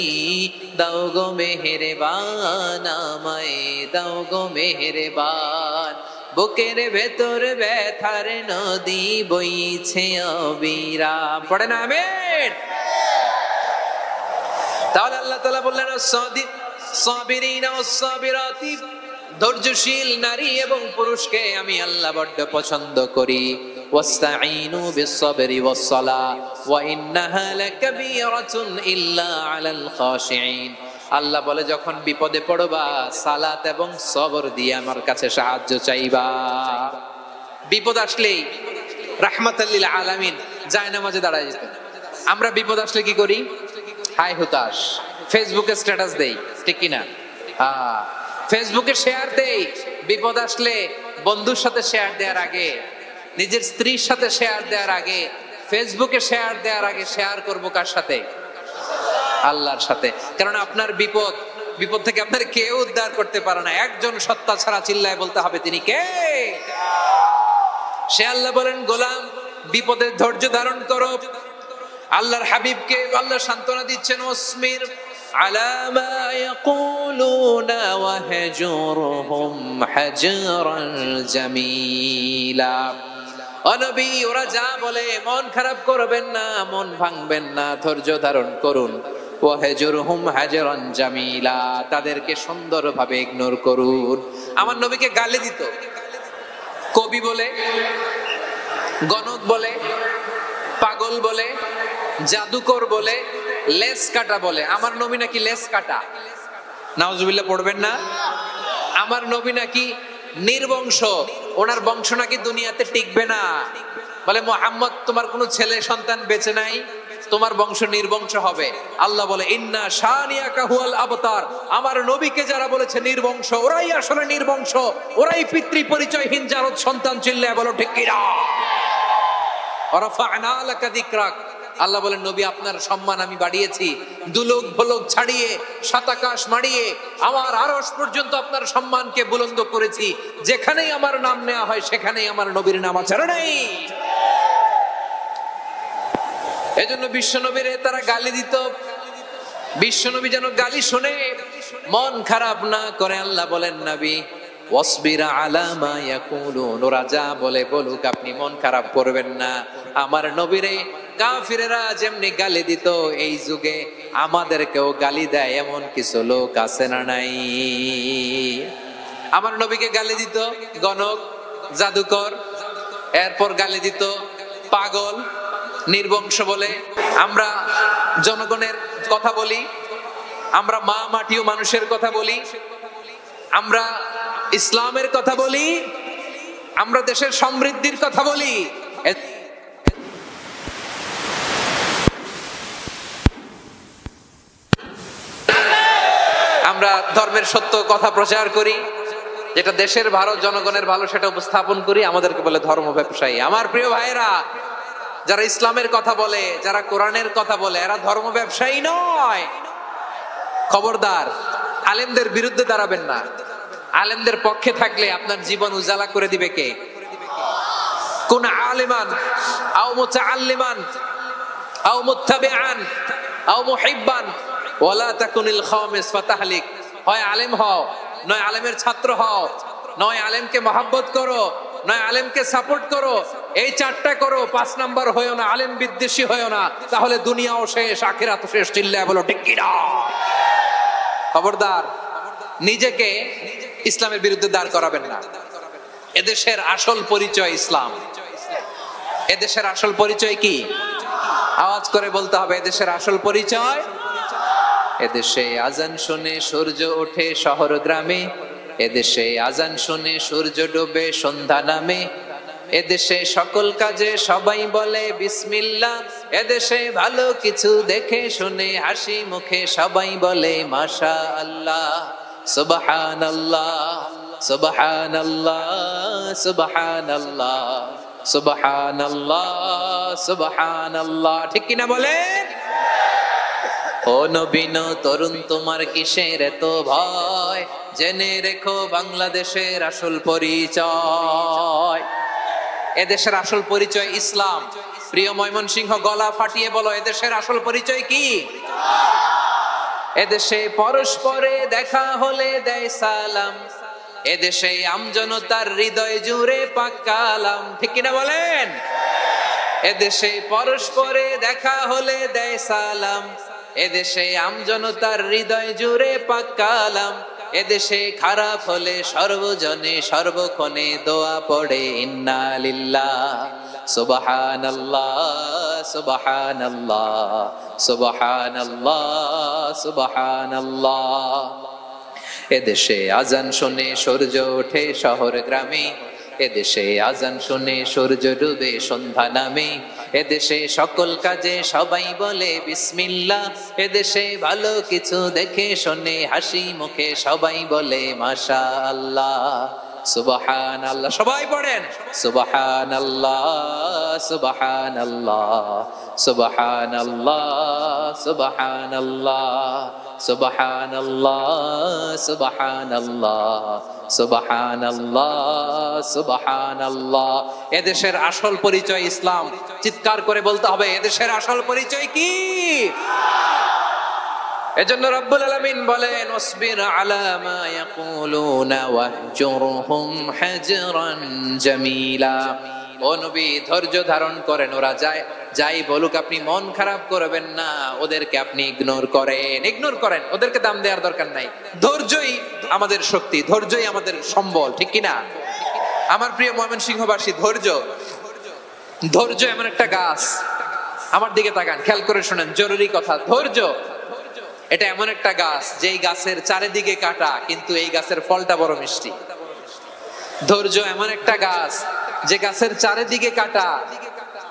দাও গো মেহেরবান, আমায় দাও গো মেহেরবান। বুকের ভেতর ব্যথার নদী বইছে অবিরাম, পড়েন আমিন। তাহলে আল্লাহ তাআলা বললেন সাবিরিনা ওয়াস-সাবিরাতি, ধৈর্যশীল নারী এবং পুরুষকে আমি আল্লাহ বড্ড পছন্দ করি। ওয়াস্তাঈনু বিস-সাবরি ওয়াস-সালাহ ওয়া ইন্নাহা লাকাবীরাতুন ইল্লা আলাল খাশিঈন। আল্লাহ বলে যখন বিপদে পড়বা সালাত এবং সবর দিয়ে আমার কাছে সাহায্য চাইবা। বিপদ আসলেই রাহমাতাল লিল আলামিন জায়নামাজে দাঁড়ায় যেতেন। আমরা বিপদ আসলে কি করি? হাই হুতাশ, ফেসবুকে স্ট্যাটাস দেই, ঠিক কিনা? ফেসবুকে শেয়ার দেই। বিপদ আসলে বন্ধুর সাথে শেয়ার দেওয়ার আগে, নিজের স্ত্রীর সাথে শেয়ার দেওয়ার আগে, ফেসবুকে শেয়ার দেওয়ার আগে শেয়ার করবো কার সাথে? আল্লাহর সাথে। কারণ আপনার বিপদ থেকে আপনার কেউ উদ্ধার করতে পারে না, একজন সত্তা ছাড়া। চিল্লায় বলতে হবে তিনি কে? সে আল্লাহ বলেন গোলাম বিপদে ধৈর্য ধারণ করো। আল্লাহর হাবিবকে আল্লাহ সান্ত্বনা দিচ্ছেন, ওয়াসমির আলা মা ইয়াকুলুনা ওয়াহজুরহুম হাজরান জামিলা। ও নবী, ওরা যা বলে মন খারাপ করবেন না, মন ভাঙবেন না, ধৈর্য ধারণ করুন। ওয়াহজুরহুম হাজরান জামিলা, তাদেরকে সুন্দরভাবে ইগনোর করুন। আমার নবীকে গালি দিত, কবি বলে, গণক বলে, পাগল বলে, জাদুকর বলে, লেস কাটা বলে। আমার নবী নাকি লেস কাটা? নাউজুবিল্লাহ পড়বেন না। আমার নবী নাকি নির্বংশ, ওনার বংশ নাকি দুনিয়াতে টিকবে না। বলে মুহাম্মদ তোমার কোনো ছেলে সন্তান বেঁচে নাই? তোমার বংশ নির্বংশ হবে। আল্লাহ বলে ইন্না শানিয়াকা হুয়াল আবতার, আমার নবীকে যারা বলেছে নির্বংশ, ওরাই আসলে নির্বংশ, ওরাই পিতৃ পরিচয়হীন জারদ সন্তান। চিল্লায় বলো ঠিক কিনা? ওয়ারাফা'না লাকা যিকরাক, আল্লাহ বলেন নবী আপনার সম্মান আমি বাড়িয়েছি, দুলোক ভোলক ছাড়িয়ে সাতাকাশ মাড়িয়ে আমার আরশ পর্যন্ত আপনার সম্মানকে বুলন্দ করেছি। যেখানেই আমার নাম নেওয়া হয় সেখানেই আমার নবীর নাম আছে নাই। এজন্য বিশ্বনবীরে তারা গালি দিত। বিশ্বনবী যেন গালি শুনে মন খারাপ না করে আল্লাহ বলেন নবী ওয়াসবির আলা মা ইয়াকুলুন, ওরা যা বলে বলুক আপনি মন খারাপ করবেন না। আমার নবীরে কাফিরেরা যেমনি গালি দিত, এই যুগে আমাদেরকেও গালি দেয় এমন কিছু লোক আছে না নাই? আমার নবীকে গালি দিত গণক, জাদুকর, এরপর গালি দিত পাগল, নির্বংশ বলে। আমরা জনগণের কথা বলি, আমরা মা মাটি ও মানুষের কথা বলি, আমরা ইসলামের কথা বলি, আমরা দেশের সমৃদ্ধির কথা বলি, আমরা ধর্মের সত্য কথা প্রচার করি, যেটা দেশের ভালো জনগণের ভালো সেটা উপস্থাপন করি। আমাদেরকে বলে ধর্ম ব্যবসায়ী। আমার প্রিয় ভাইয়েরা, যারা ইসলামের কথা বলে, যারা কোরআনের কথা বলে, এরা ধর্ম ব্যবসায়ী নয়। খবরদার, আলেমদের বিরুদ্ধে দাঁড়াবেন না। আলেমদের পক্ষে থাকলে আপনার জীবন উজালা করে দিবে কে? কোন আলেমান আও মুতাআল্লিমান আও মুত্তাবিআন আও মুহিব্বান ওয়ালা তাকুনিল খামিস ফাতাহলিক। হয় আলেম হও, নয় আলেমের ছাত্র হও, নয় আলেমকে মহব্বত করো, নয় আলেমকে সাপোর্ট করো। এই চারটা করো, 5 নাম্বার হয়ো না, আলেম বিদ্বেষী হয়ো না, তাহলে দুনিয়াও শেষ আখিরাতও শেষ। চিল্লায় বলো ঠিক কি না? খবরদার, নিজেকে ইসলামের বিরুদ্ধে দাঁড় করাবেন না। এদেশের আসল পরিচয় ইসলাম। এদেশের আসল পরিচয় কি? আওয়াজ করে বলতে হবে, এদেশের আসল পরিচয়। এদেশে আজান শুনে সূর্য ওঠে শহর গ্রামে, এদেশে আজান শুনে সূর্য ডোবে সন্ধ্যা নামে, এদেশে সকল কাজে সবাই বলে বিসমিল্লাহ, এদেশে ভালো কিছু দেখে শুনে হাসি মুখে সবাই বলে মাশাআল্লাহ, সুবহানাল্লাহ, সুবহানাল্লাহ, সুবহানাল্লাহ, সুবহানাল্লাহ, সুবহানাল্লাহ। ঠিক কিনা বলেন? ও নবীন তরুণ, তোমার কিসের এত ভয়? জেনে রেখো বাংলাদেশের আসল পরিচয়। এদেশের আসল পরিচয় ইসলাম। প্রিয় ময়মনসিংহ, গলা ফাটিয়ে বলো, এদেশের আসল পরিচয় কি? এদেশে পরস্পরে দেখা হলে দেয় সালাম, এদেশে আমজনতার হৃদয় জুড়ে পাক কালাম। ঠিক কিনা বলেন? এদেশে পরস্পরে দেখা হলে দেয় সালাম, এদেশে আমজনতার হৃদয় জুড়ে পাক কালাম, এদেশে খারাপ হলে সর্বজনে সর্বক্ষণে দোয়া পড়ে ইন্না লিল্লাহ, সুবহানাল্লাহ, সুবহানাল্লাহ, সুবহানাল্লাহ, সুবহানাল্লাহ। এদেশে আজান শুনে সূর্য ওঠে শহর গ্রামে, এদেশে আজান শুনে সূর্য ডুবে সন্ধ্যা নামে, এদেশে সকল কাজে সবাই বলে বিসমিল্লাহ, এদেশে ভালো কিছু দেখে শুনে হাসি মুখে সবাই বলে মাশাআল্লাহ, সুবহানাল্লাহ। সবাই পড়েন সুবহানাল্লাহ, সুবহানাল্লাহ, সুবহানাল্লাহ, সুবহানাল্লাহ, সুবহানাল্লাহ, সুবহানাল্লাহ, সুবহানাল্লাহ, সুবহানাল্লাহ। এদেশের আসল পরিচয় ইসলাম। চিৎকার করে বলতে হবে, এদেশের আসল পরিচয় কি? এজন্য রব্বুল আলামিন বলেন ওয়াসবির আলা মা ইয়াকুলুনা ওয়াহজুরহুম হাজরান জামিলা। ও নবী, ধৈর্য ধারণ করেন, ওরা যাই বলুক আপনি মন খারাপ করবেন না, ওদেরকে আপনি ইগনোর করেন, ওদেরকে দাম দেওয়ার দরকার নাই। ধৈর্যই আমাদের শক্তি, ধৈর্যই আমাদের সম্বল। ঠিক কিনা? আমার প্রিয় ময়মনসিংহবাসী, ধৈর্য এমন একটা গাছ। আমার দিকে তাকান, খেয়াল করে শোনেন, জরুরি কথা। ধৈর্য এটা এমন একটা গাছ যেই গাছের চারিদিকে কাটা, কিন্তু এই গাছের ফলটা বড় মিষ্টি। ধৈর্য এমন একটা গাছ যে গাছের চারিদিকে কাটা,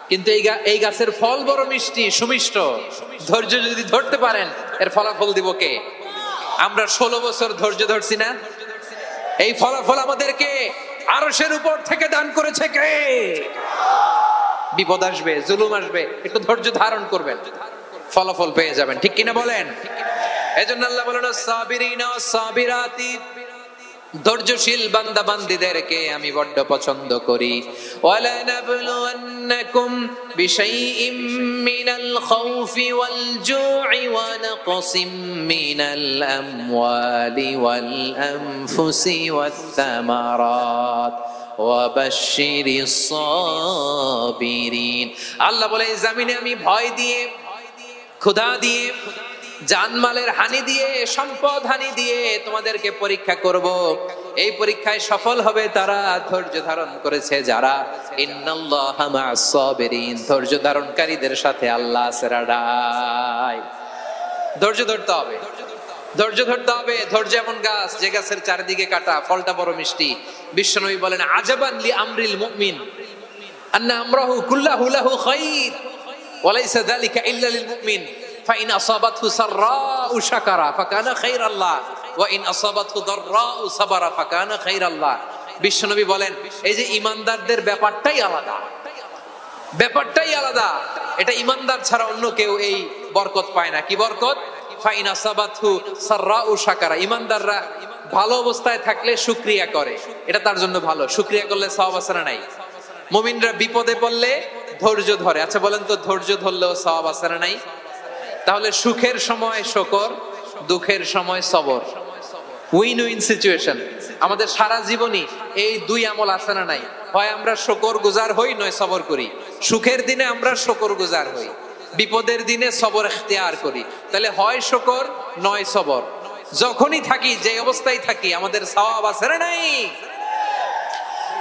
কিন্তু এই গাছের ফল বড় মিষ্টি সুমিষ্ট। ধৈর্য যদি ধরতে পারেন এর ফলাফল দিব কে? আমরা 16 বছর ধৈর্য ধরছি না? এই ফলাফল আমাদেরকে আরশের উপর থেকে দান করেছে কে? বিপদ আসবে, জুলুম আসবে, একটু ধৈর্য ধারণ করবেন, ফলাফল পেয়ে যাবেন। ঠিক কিনা বলেন? এজন্য আল্লাহ বলেন সাবিরিনা ওয়াস সাবিরাতি, ধৈর্যশীল বান্দা বান্দীদেরকে আমি বড্ড পছন্দ করি। ওয়ালা নাবলুওয়ান্নাকুম বিশাইইম মিনাল খাউফি ওয়াল জু'i ওয়া নাকসিম মিনাল আমওয়ালি ওয়াল আনফুসি ওয়াস সামারাত ওয়া বাশশিরিস সাবিরিন। আল্লাহ বলে এই জমিনে আমি ভয় দিয়ে, ক্ষুধা দিয়ে, জানমালের হানি দিয়ে, সম্পদ হানি দিয়ে তোমাদেরকে পরীক্ষা করব। এই পরীক্ষায় সফল হবে তারা ধৈর্য ধারণ করেছে যারা। ইন্নাল্লাহা মা'আস সাবিরিন, ধৈর্য ধারণকারীদের সাথে আল্লাহ আছে রাডাই। ধৈর্য ধরতে হবে, ধৈর্য ধরতে হবে। ধৈর্য এমন গাছ যে গাছের চারিদিকে কাটা, ফলটা বড় মিষ্টি। বিশ্বনবী বলেন আজাবান লি আমরিল মুমিন আন্না আমরাহু কুল্লাহু লাহু খাইর ওয়া লাইসা যালিকা ইল্লা লিল মুমিন ফাইন আসাবাতহু সাররাউ শাকারা ফাকানা খাইরাল্লাহ ওয়া ইন আসাবাতহু দাররাউ সাবারা ফাকানা খাইরাল্লাহ। বিশ্বনবী বলেন এই যে ঈমানদারদের ব্যাপারটাই আলাদা, ব্যাপারটাই আলাদা। এটা ঈমানদার ছাড়া অন্য কেউ এই বরকত পায় না। কি বরকত? ফাইন আসাবাতহু সাররাউ শাকারা, ঈমানদাররা ভালো অবস্থায় থাকলে শুকরিয়া করে, এটা তার জন্য ভালো। শুকরিয়া করলে সওয়াব আছে না নাই? মুমিনরা বিপদে পড়লে ধৈর্য ধরে। আচ্ছা বলেন তো, ধৈর্য ধরলেও সওয়াব আছে না নাই? তাহলে সুখের সময় শুকর, দুঃখের সময় সবর, উইন উইন সিচুয়েশন। আমাদের সারা জীবনই এই দুই আমল আছে না নাই? হয় আমরা শুকর গুজার হই, নয় সবর করি। সুখের দিনে আমরা শুকর গুজার হই, বিপদের দিনে সবর ইখতিয়ার করি। তাহলে হয় শুকর নয় সবর। যখনই থাকি, যে অবস্থায় থাকি, আমাদের সওয়াব আছে না নাই?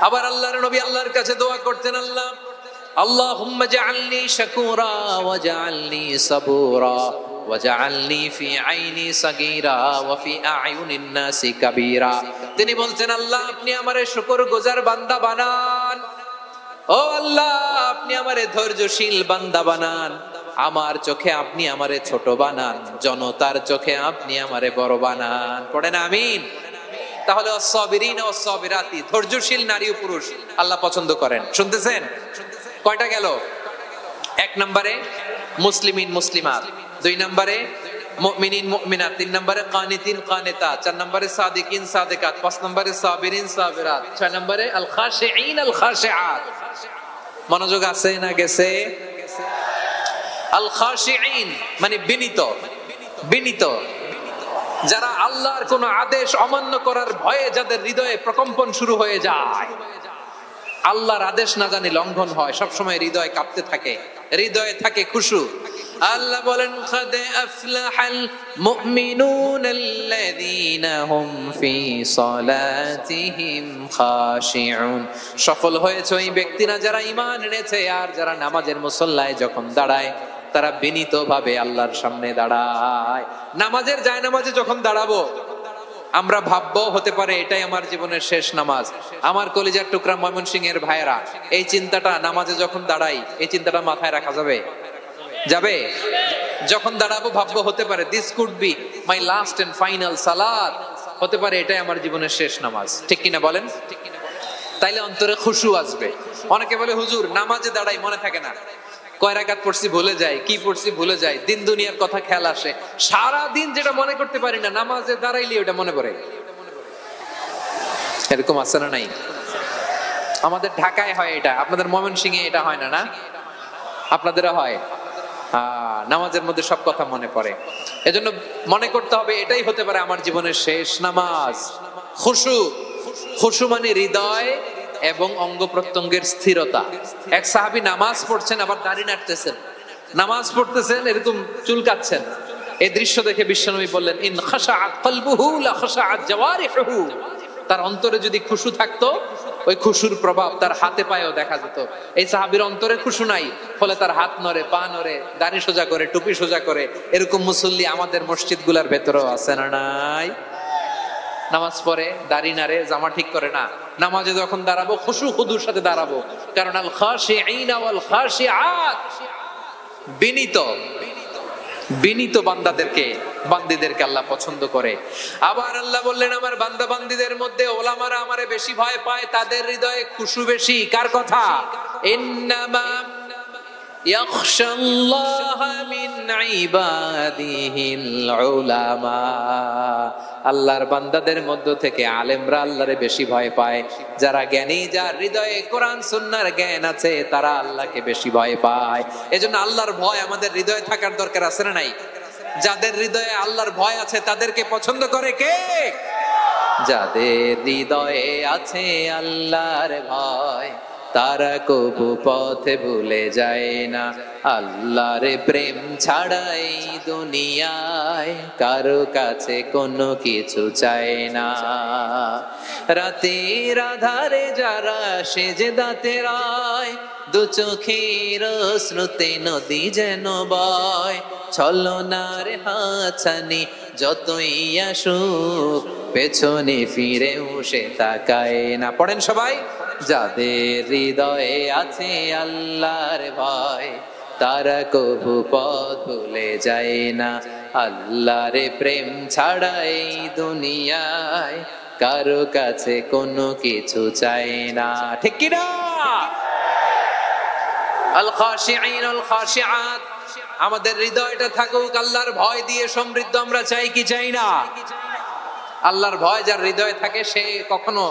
আবার আল্লাহর নবী আল্লাহর কাছে দোয়া করতেন, আল্লাহ আল্লাহুম্মা জাআলনি শাকুরা ওয়া জাআলনি সাবুরা ওয়া জাআলনি ফি আইনি সাগীরা ওয়া ফি আ'য়ুনিন নাসি কাবীরা। তিনি বলছেন আল্লাহ আপনি আমারে শুকরগুজার বান্দা বানান, ও আল্লাহ আপনি আমারে ধৈর্যশীল বান্দা বানান, আমার চোখে আপনি আমারে ছোট বানান, জনতার চোখে আপনি আমারে বড় বানান। পড়েন আমিন। তাহলে সাবিরিন ও সাবিরাতি, ধৈর্যশীল নারী ও পুরুষ আল্লাহ পছন্দ করেন। শুনতেছেন? কয়টা গেল? 1 নম্বরে মুসলিমিন মুসলিমাত, 2 নম্বরে মুমিনিন মুমিনাত, 3 নম্বরে কানিতিন কানিতাত, 4 নম্বরে সাদিকিন সাদিকাত, 5 নম্বরে সাবিরিন সাবিরাত, 6 নম্বরে আল খাশিঈন আল খাশিআত। মনোযোগ আছে না গেছে? আল খাশিঈন মানে বিনীত, বিনীত, যারা আল্লাহর কোন আদেশ অমান্য করার ভয়ে যাদের হৃদয়ে প্রকম্পন শুরু হয়ে যায়, আল্লাহর আদেশ না জানি লঙ্ঘন হয়, সবসময় হৃদয় কাঁপতে থাকে, হৃদয়ে থাকে খুশু। আল্লাহ বলেন কাদ আফলাহাল মুমিনুনাল্লাযীনা হুম ফি সালাতিহিম খাশিউন। সফল হয়েছে ওই ব্যক্তিরা যারা ঈমান এনেছে আর যারা নামাজের মুসল্লায় যখন দাঁড়ায় তারা বিনীত ভাবে আল্লাহর সামনে দাঁড়ায়। নামাজের জায়নামাজে যখন দাঁড়াবো আমরা ভাববো হতে পারে এটাই আমার জীবনের শেষ নামাজ। আমার কলিজার টুকরা ময়মনসিংহের ভাইয়েরা, এই চিন্তাটা নামাজে যখন দাঁড়াই, এই চিন্তাটা মাথায় রাখা যাবে? যাবে? যখন দাঁড়াবো ভাববো হতে পারে this could be my last and final সালাত, হতে পারে এটাই আমার জীবনের শেষ নামাজ। ঠিক কিনা বলেন? তাইলে অন্তরে খুশু আসবে। অনেকে বলে হুজুর নামাজে দাঁড়াই মনে থাকে না, কয় রাকাত পড়ছি ভুলে যাই, কি পড়ছি ভুলে যাই, দিন দুনিয়ার কথা খেয়াল আসে, সারা দিন যেটা মনে করতে পারি না নামাজে দাঁড়াইলে ওটা মনে পড়ে। এরকম আছে না নাই? আমাদের ঢাকায় হয় এটা, আপনাদের ময়মনসিংহে এটা হয় না? না আপনাদেরও হয়? নামাজের মধ্যে সব কথা মনে পড়ে। এজন্য মনে করতে হবে এটাই হতে পারে আমার জীবনের শেষ নামাজ। খুশু, খুশু মানে হৃদয় এবং অঙ্গ প্রত্যঙ্গের স্থিরতা। এক সাহাবী নামাজ পড়ছেন আবার দাড়ি নাড়তেছেন, নামাজ পড়তেছেন এরকম চুলকাচ্ছেন। এই দৃশ্য দেখে বিশ্বনবী বললেন ইন খাশাআত কলবুহু লা খাশাআত জাওয়ারিহুহু। তার অন্তরে যদি খুশু থাকতো ওই খুশুর প্রভাব তার হাতে পায়েও দেখা যেত। এই সাহাবীর অন্তরে খুশু নাই, ফলে তার হাত নড়ে, পা নড়ে, দাড়ি সোজা করে, টুপি সোজা করে। এরকম মুসল্লি আমাদের মসজিদগুলোর ভেতরেও আছে না নাই? নামাজ পড়ে, দাড়ি নাড়ে, জামা ঠিক করে না। নামাজে যখন দাঁড়াবো খুশু খুদুর সাথে দাঁড়াবো, কারণ আল খাশিঈনা ওয়াল খাশিআত, বিনীত বিনীত বান্দিদেরকে আল্লাহ পছন্দ করে। আবার আল্লাহ বললেন, আমার বান্দা বান্দিদের মধ্যে ওলামারা আমারে বেশি ভয় পায়, তাদের হৃদয়ে খুশু বেশি। কার কথা? ইন্নামা ইয়াখশাল্লাহা মিন ইবাদিহিল উলামা, আল্লাহর বান্দাদের মধ্য থেকে আলেমরা আল্লাহরে বেশি ভয় পায়। যারা জ্ঞানী, যার হৃদয়ে কোরআন সুন্নাহর জ্ঞান আছে, তারা আল্লাহকে বেশি ভয় পায়। এজন্য আল্লাহর ভয় আমাদের হৃদয়ে থাকার দরকার আছে না নাই? যাদের হৃদয়ে আল্লাহর ভয় আছে তাদেরকে পছন্দ করে কে? যাদের হৃদয়ে আছে আল্লাহর ভয়, তারা কবু পথে ভুলে যায় না। আল্লাহর প্রেম ছাড়াই দুনিয়ায় কারো কাছে কোনো কিছু চায় না। রাতের আধারে যারা সেজদাতে রায়, দু চোখের শ্রুতে নদী যেন বয়। ছলনার হাতছানি যতই আসুক, পেছনে ফিরেও সে তাকায় না। পড়েন সবাই। যাদের হৃদয়ে আছে আল্লাহর ভয়, তারা কবু পথ ভুলে যায় না। আল্লাহর প্রেম ছাড়াই দুনিয়ায় কারো কাছে কোনো কিছু চায় না। ঠিক কি না? আল খাশিঈন আল খাশিআত, আমাদের হৃদয়টা থাকুক আল্লাহর ভয় দিয়ে সমৃদ্ধ। আমরা চাই কি চাই না? আল্লাহর ভয় যার হৃদয়ে থাকে সে কখনো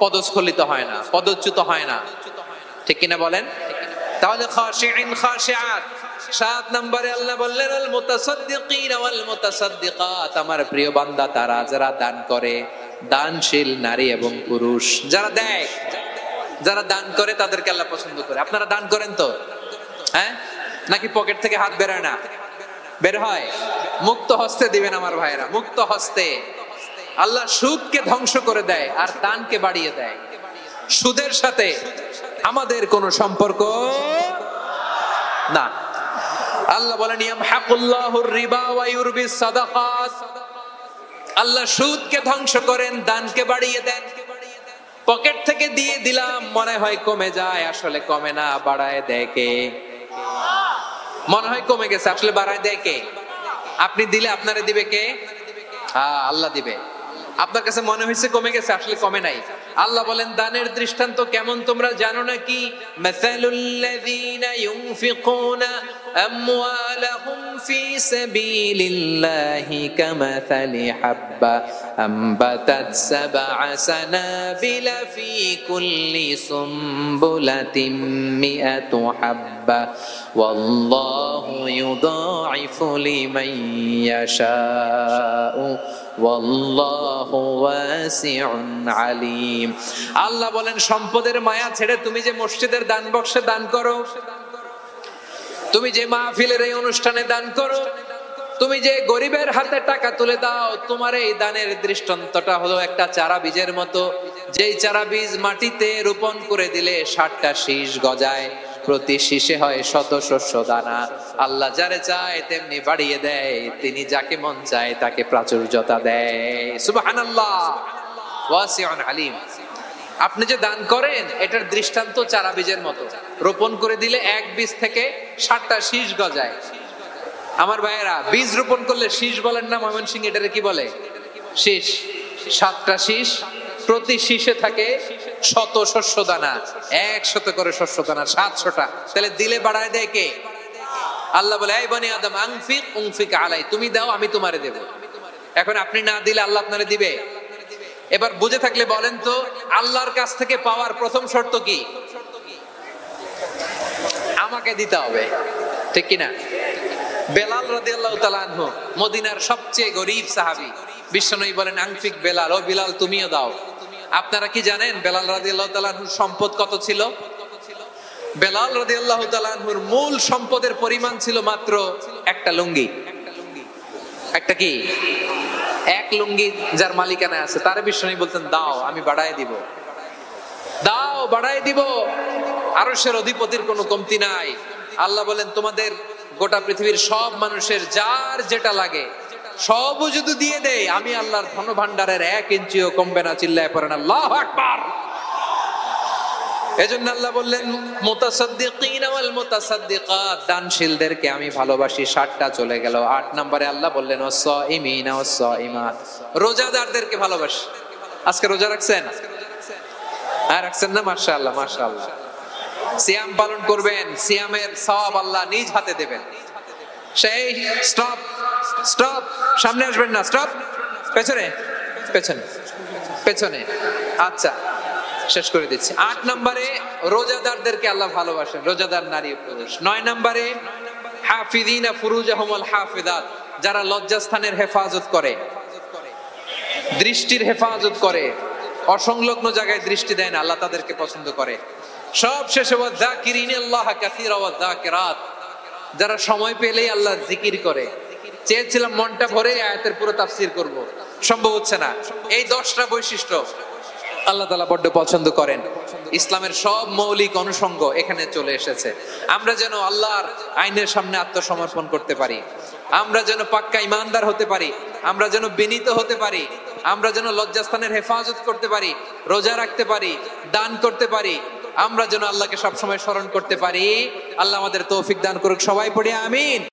পদস্খলিত হয় না, পদচ্যুত হয় না। ঠিক কিনা বলেন? তাহলে খাশিঈন খাশিআত। 7 নম্বরে আল্লাহ বললেন আল মুতাসাদ্দিকিন ওয়াল মুতাসাদ্দিকাত, আমার প্রিয় বান্দা তারা যারা দান করে, দানশীল নারী এবং পুরুষ। যারা দেয়, যারা দান করে তাদেরকে আল্লাহ পছন্দ করে। আপনারা দান করেন তো? হ্যাঁ, নাকি পকেট থেকে হাত বের হয় না? বের হয়। মুক্ত হস্তে দিবেন আমার ভাইরা, মুক্ত হস্তে। আল্লাহ সুদকে ধ্বংস করে দেয় আর দানকে বাড়িয়ে দেয়। সুদের সাথে আমাদের কোনো সম্পর্ক না। আল্লাহ বলেন ইয়ামহাকুল্লাহুর রিবা ওয়া ইউরবিস সাদাকাত, আল্লাহ সুদকে ধ্বংস করেন, দানকে বাড়িয়ে দেন। পকেট থেকে দিয়ে দিলাম, মনে হয় কমে যায়, আসলে কমে না, বাড়ায় দেয় কে? মনে হয় কমে গেছে, আসলে বাড়ায় দেয় কে? আপনি দিলে আপনারে দিবে কে? হ্যাঁ, আল্লাহ দিবে। আপনার কাছে মনে হয়েছে কমে গেছে, আসলে কমে নাই। আল্লাহ বলেন দানের দৃষ্টান্ত কেমন তোমরা জানো নাকি? মাসালুল্লাযীনা ইউনফিকুনা আমওয়ালাহুম ফি সাবিলিল্লাহি কামাসালি হাব্বা আমবাতাত সাবআ সানাবিলা ফি কুল্লি সুমবুলাতিন মিআতু হাব্বা ওয়াল্লাহু ইউদাঈফু লিমান ইয়াশাউ ওয়াল্লাহু ওয়াসিউন আলিম। আল্লাহ বলেন সম্পদের মায়া ছেড়ে তুমি যে মসজিদের দান বক্সে দান করো, তুমি যে মাহফিলের এই অনুষ্ঠানে দান করো, তুমি যে গরিবের হাতে টাকা তুলে দাও, তোমার এই দানের দৃষ্টান্তটা হলো একটা চারা বীজের মতো। যেই চারা বীজ মাটিতে রোপণ করে দিলে 60টা শীষ গজায়, প্রতি শীষে হয় শত শস্য দানা। আল্লাহ যারে চায় তেমনি বাড়িয়ে দেয়, তিনি যাকে মন চায় তাকে প্রাচুর্যতা দেয়। সুবহানাল্লাহ, ওয়াসিউন আলিম। আপনি যে দান করেন এটার দৃষ্টান্ত চারা বীজের মতো, রোপণ করে দিলে এক বীজ থেকে 60টা শীষ গজায়। আমার ভাইয়েরা, বীজ রোপণ করলে শীষ বলেন না ময়মনসিংহ, এটারে কি বলে? শীষ। 7টা শীষ, প্রতি শীষে থাকে শত শস্য দানা, 100 করে শস্য দানা, 700টা। তাহলে দিলে বাড়ায় দেয় কে? আল্লাহ বলে এই বনি আদম আনফিক উনফিক আলাই, তুমি দাও আমি তোমারে দেব। এখন আপনি না দিলে আল্লাহ আপনারে দিবে? এবার বুঝে থাকলে বলেন তো, আল্লাহর কাছ থেকে পাওয়ার প্রথম শর্ত কি? আমাকে দিতে হবে, ঠিক কিনা? বেলাল রাদিয়াল্লাহু তাআলা আনহু মদিনার সবচেয়ে গরীব সাহাবী, বিশ্বনবী বলেন আনফিক বেলাল, ও বিলাল তুমিও দাও। আপনারা কি জানেন বেলাল রাদিয়াল্লাহু তাআলা আনহুর সম্পদ কত ছিল? বেলাল রাদিয়াল্লাহু তাআলা আনহুর মূল সম্পদের পরিমাণ ছিল মাত্র একটা লুঙ্গি। একটা কি? এক লুঙ্গি যার মালিকানা আছে, তার বিশ্বনবী বলতেন দাও আমি বাড়ায় দিব, দাও বাড়ায় দিব। আরশের অধিপতির কোনো কমতি নাই। আল্লাহ বলেন তোমাদের গোটা পৃথিবীর সব মানুষের যার যেটা লাগে সবও যদি দিয়ে দেয়, আমি আল্লাহর ধন ভান্ডারের 1 ইঞ্চিও কমবে না। চিল্লায় পড়েন আল্লাহু আকবার। এজন্য আল্লাহ বললেন মুতাসাদ্দিকিন ওয়াল মুতাসাদ্দিকাত, দানশীলদেরকে আমি ভালোবাসি। 7টা চলে গেল। 8 নম্বরে আল্লাহ বললেন ওয়াস-সাইমিন ওয়াস-সাইমাত, রোজাদারদেরকে ভালোবাসি। আজকে রোজা রাখছেন? আর রাখছেন না? মাশাআল্লাহ মাশাআল্লাহ। সিয়াম পালন করবেন, সিয়ামের সওয়াব আল্লাহ নিজ হাতে দেবেন। সেই স্টপ স্টপ, সামনে আসবেন না, স্টপ, পেছনে পেছনে পেছনে। আচ্ছা, শেষ করে দিচ্ছি। 8 নম্বরে রোজাদারদেরকে আল্লাহ ভালোবাসেন, রোজাদার নারী পুরুষ। 9 নম্বরে হাফিযিনা ফুরুজাহুম ওয়াল হাফিযাত, যারা লজ্জাস্থানের হেফাজত করে, দৃষ্টির হেফাজত করে, অসংলগ্ন জায়গায় দৃষ্টি দেয় না, আল্লাহ তাদেরকে পছন্দ করে। সব শেষে ওয়াযাকিরিনাল্লাহ কাসীরা ওয়াযাকিরাত, যারা সময় পেলেই আল্লাহ জিকির করে। চেয়েছিলাম মনটা ভরে আয়াতের পুরো তাফসীর করব, সম্ভব হচ্ছে না। এই 10টা বৈশিষ্ট্য আল্লাহ তাআলা বড্ড পছন্দ করেন। ইসলামের সব মৌলিক অনুষঙ্গ এখানে চলে এসেছে। আমরা যেন আল্লাহর আইনের সামনে আত্মসমর্পণ করতে পারি, আমরা যেন পাক্কা ইমানদার হতে পারি, আমরা যেন বিনীত হতে পারি, আমরা যেন লজ্জাস্থানের হেফাজত করতে পারি, রোজা রাখতে পারি, দান করতে পারি, আমরা যেন আল্লাহকে সবসময় স্মরণ করতে পারি। আল্লাহ আমাদের তৌফিক দান করুক। সবাই পড়ি আমিন।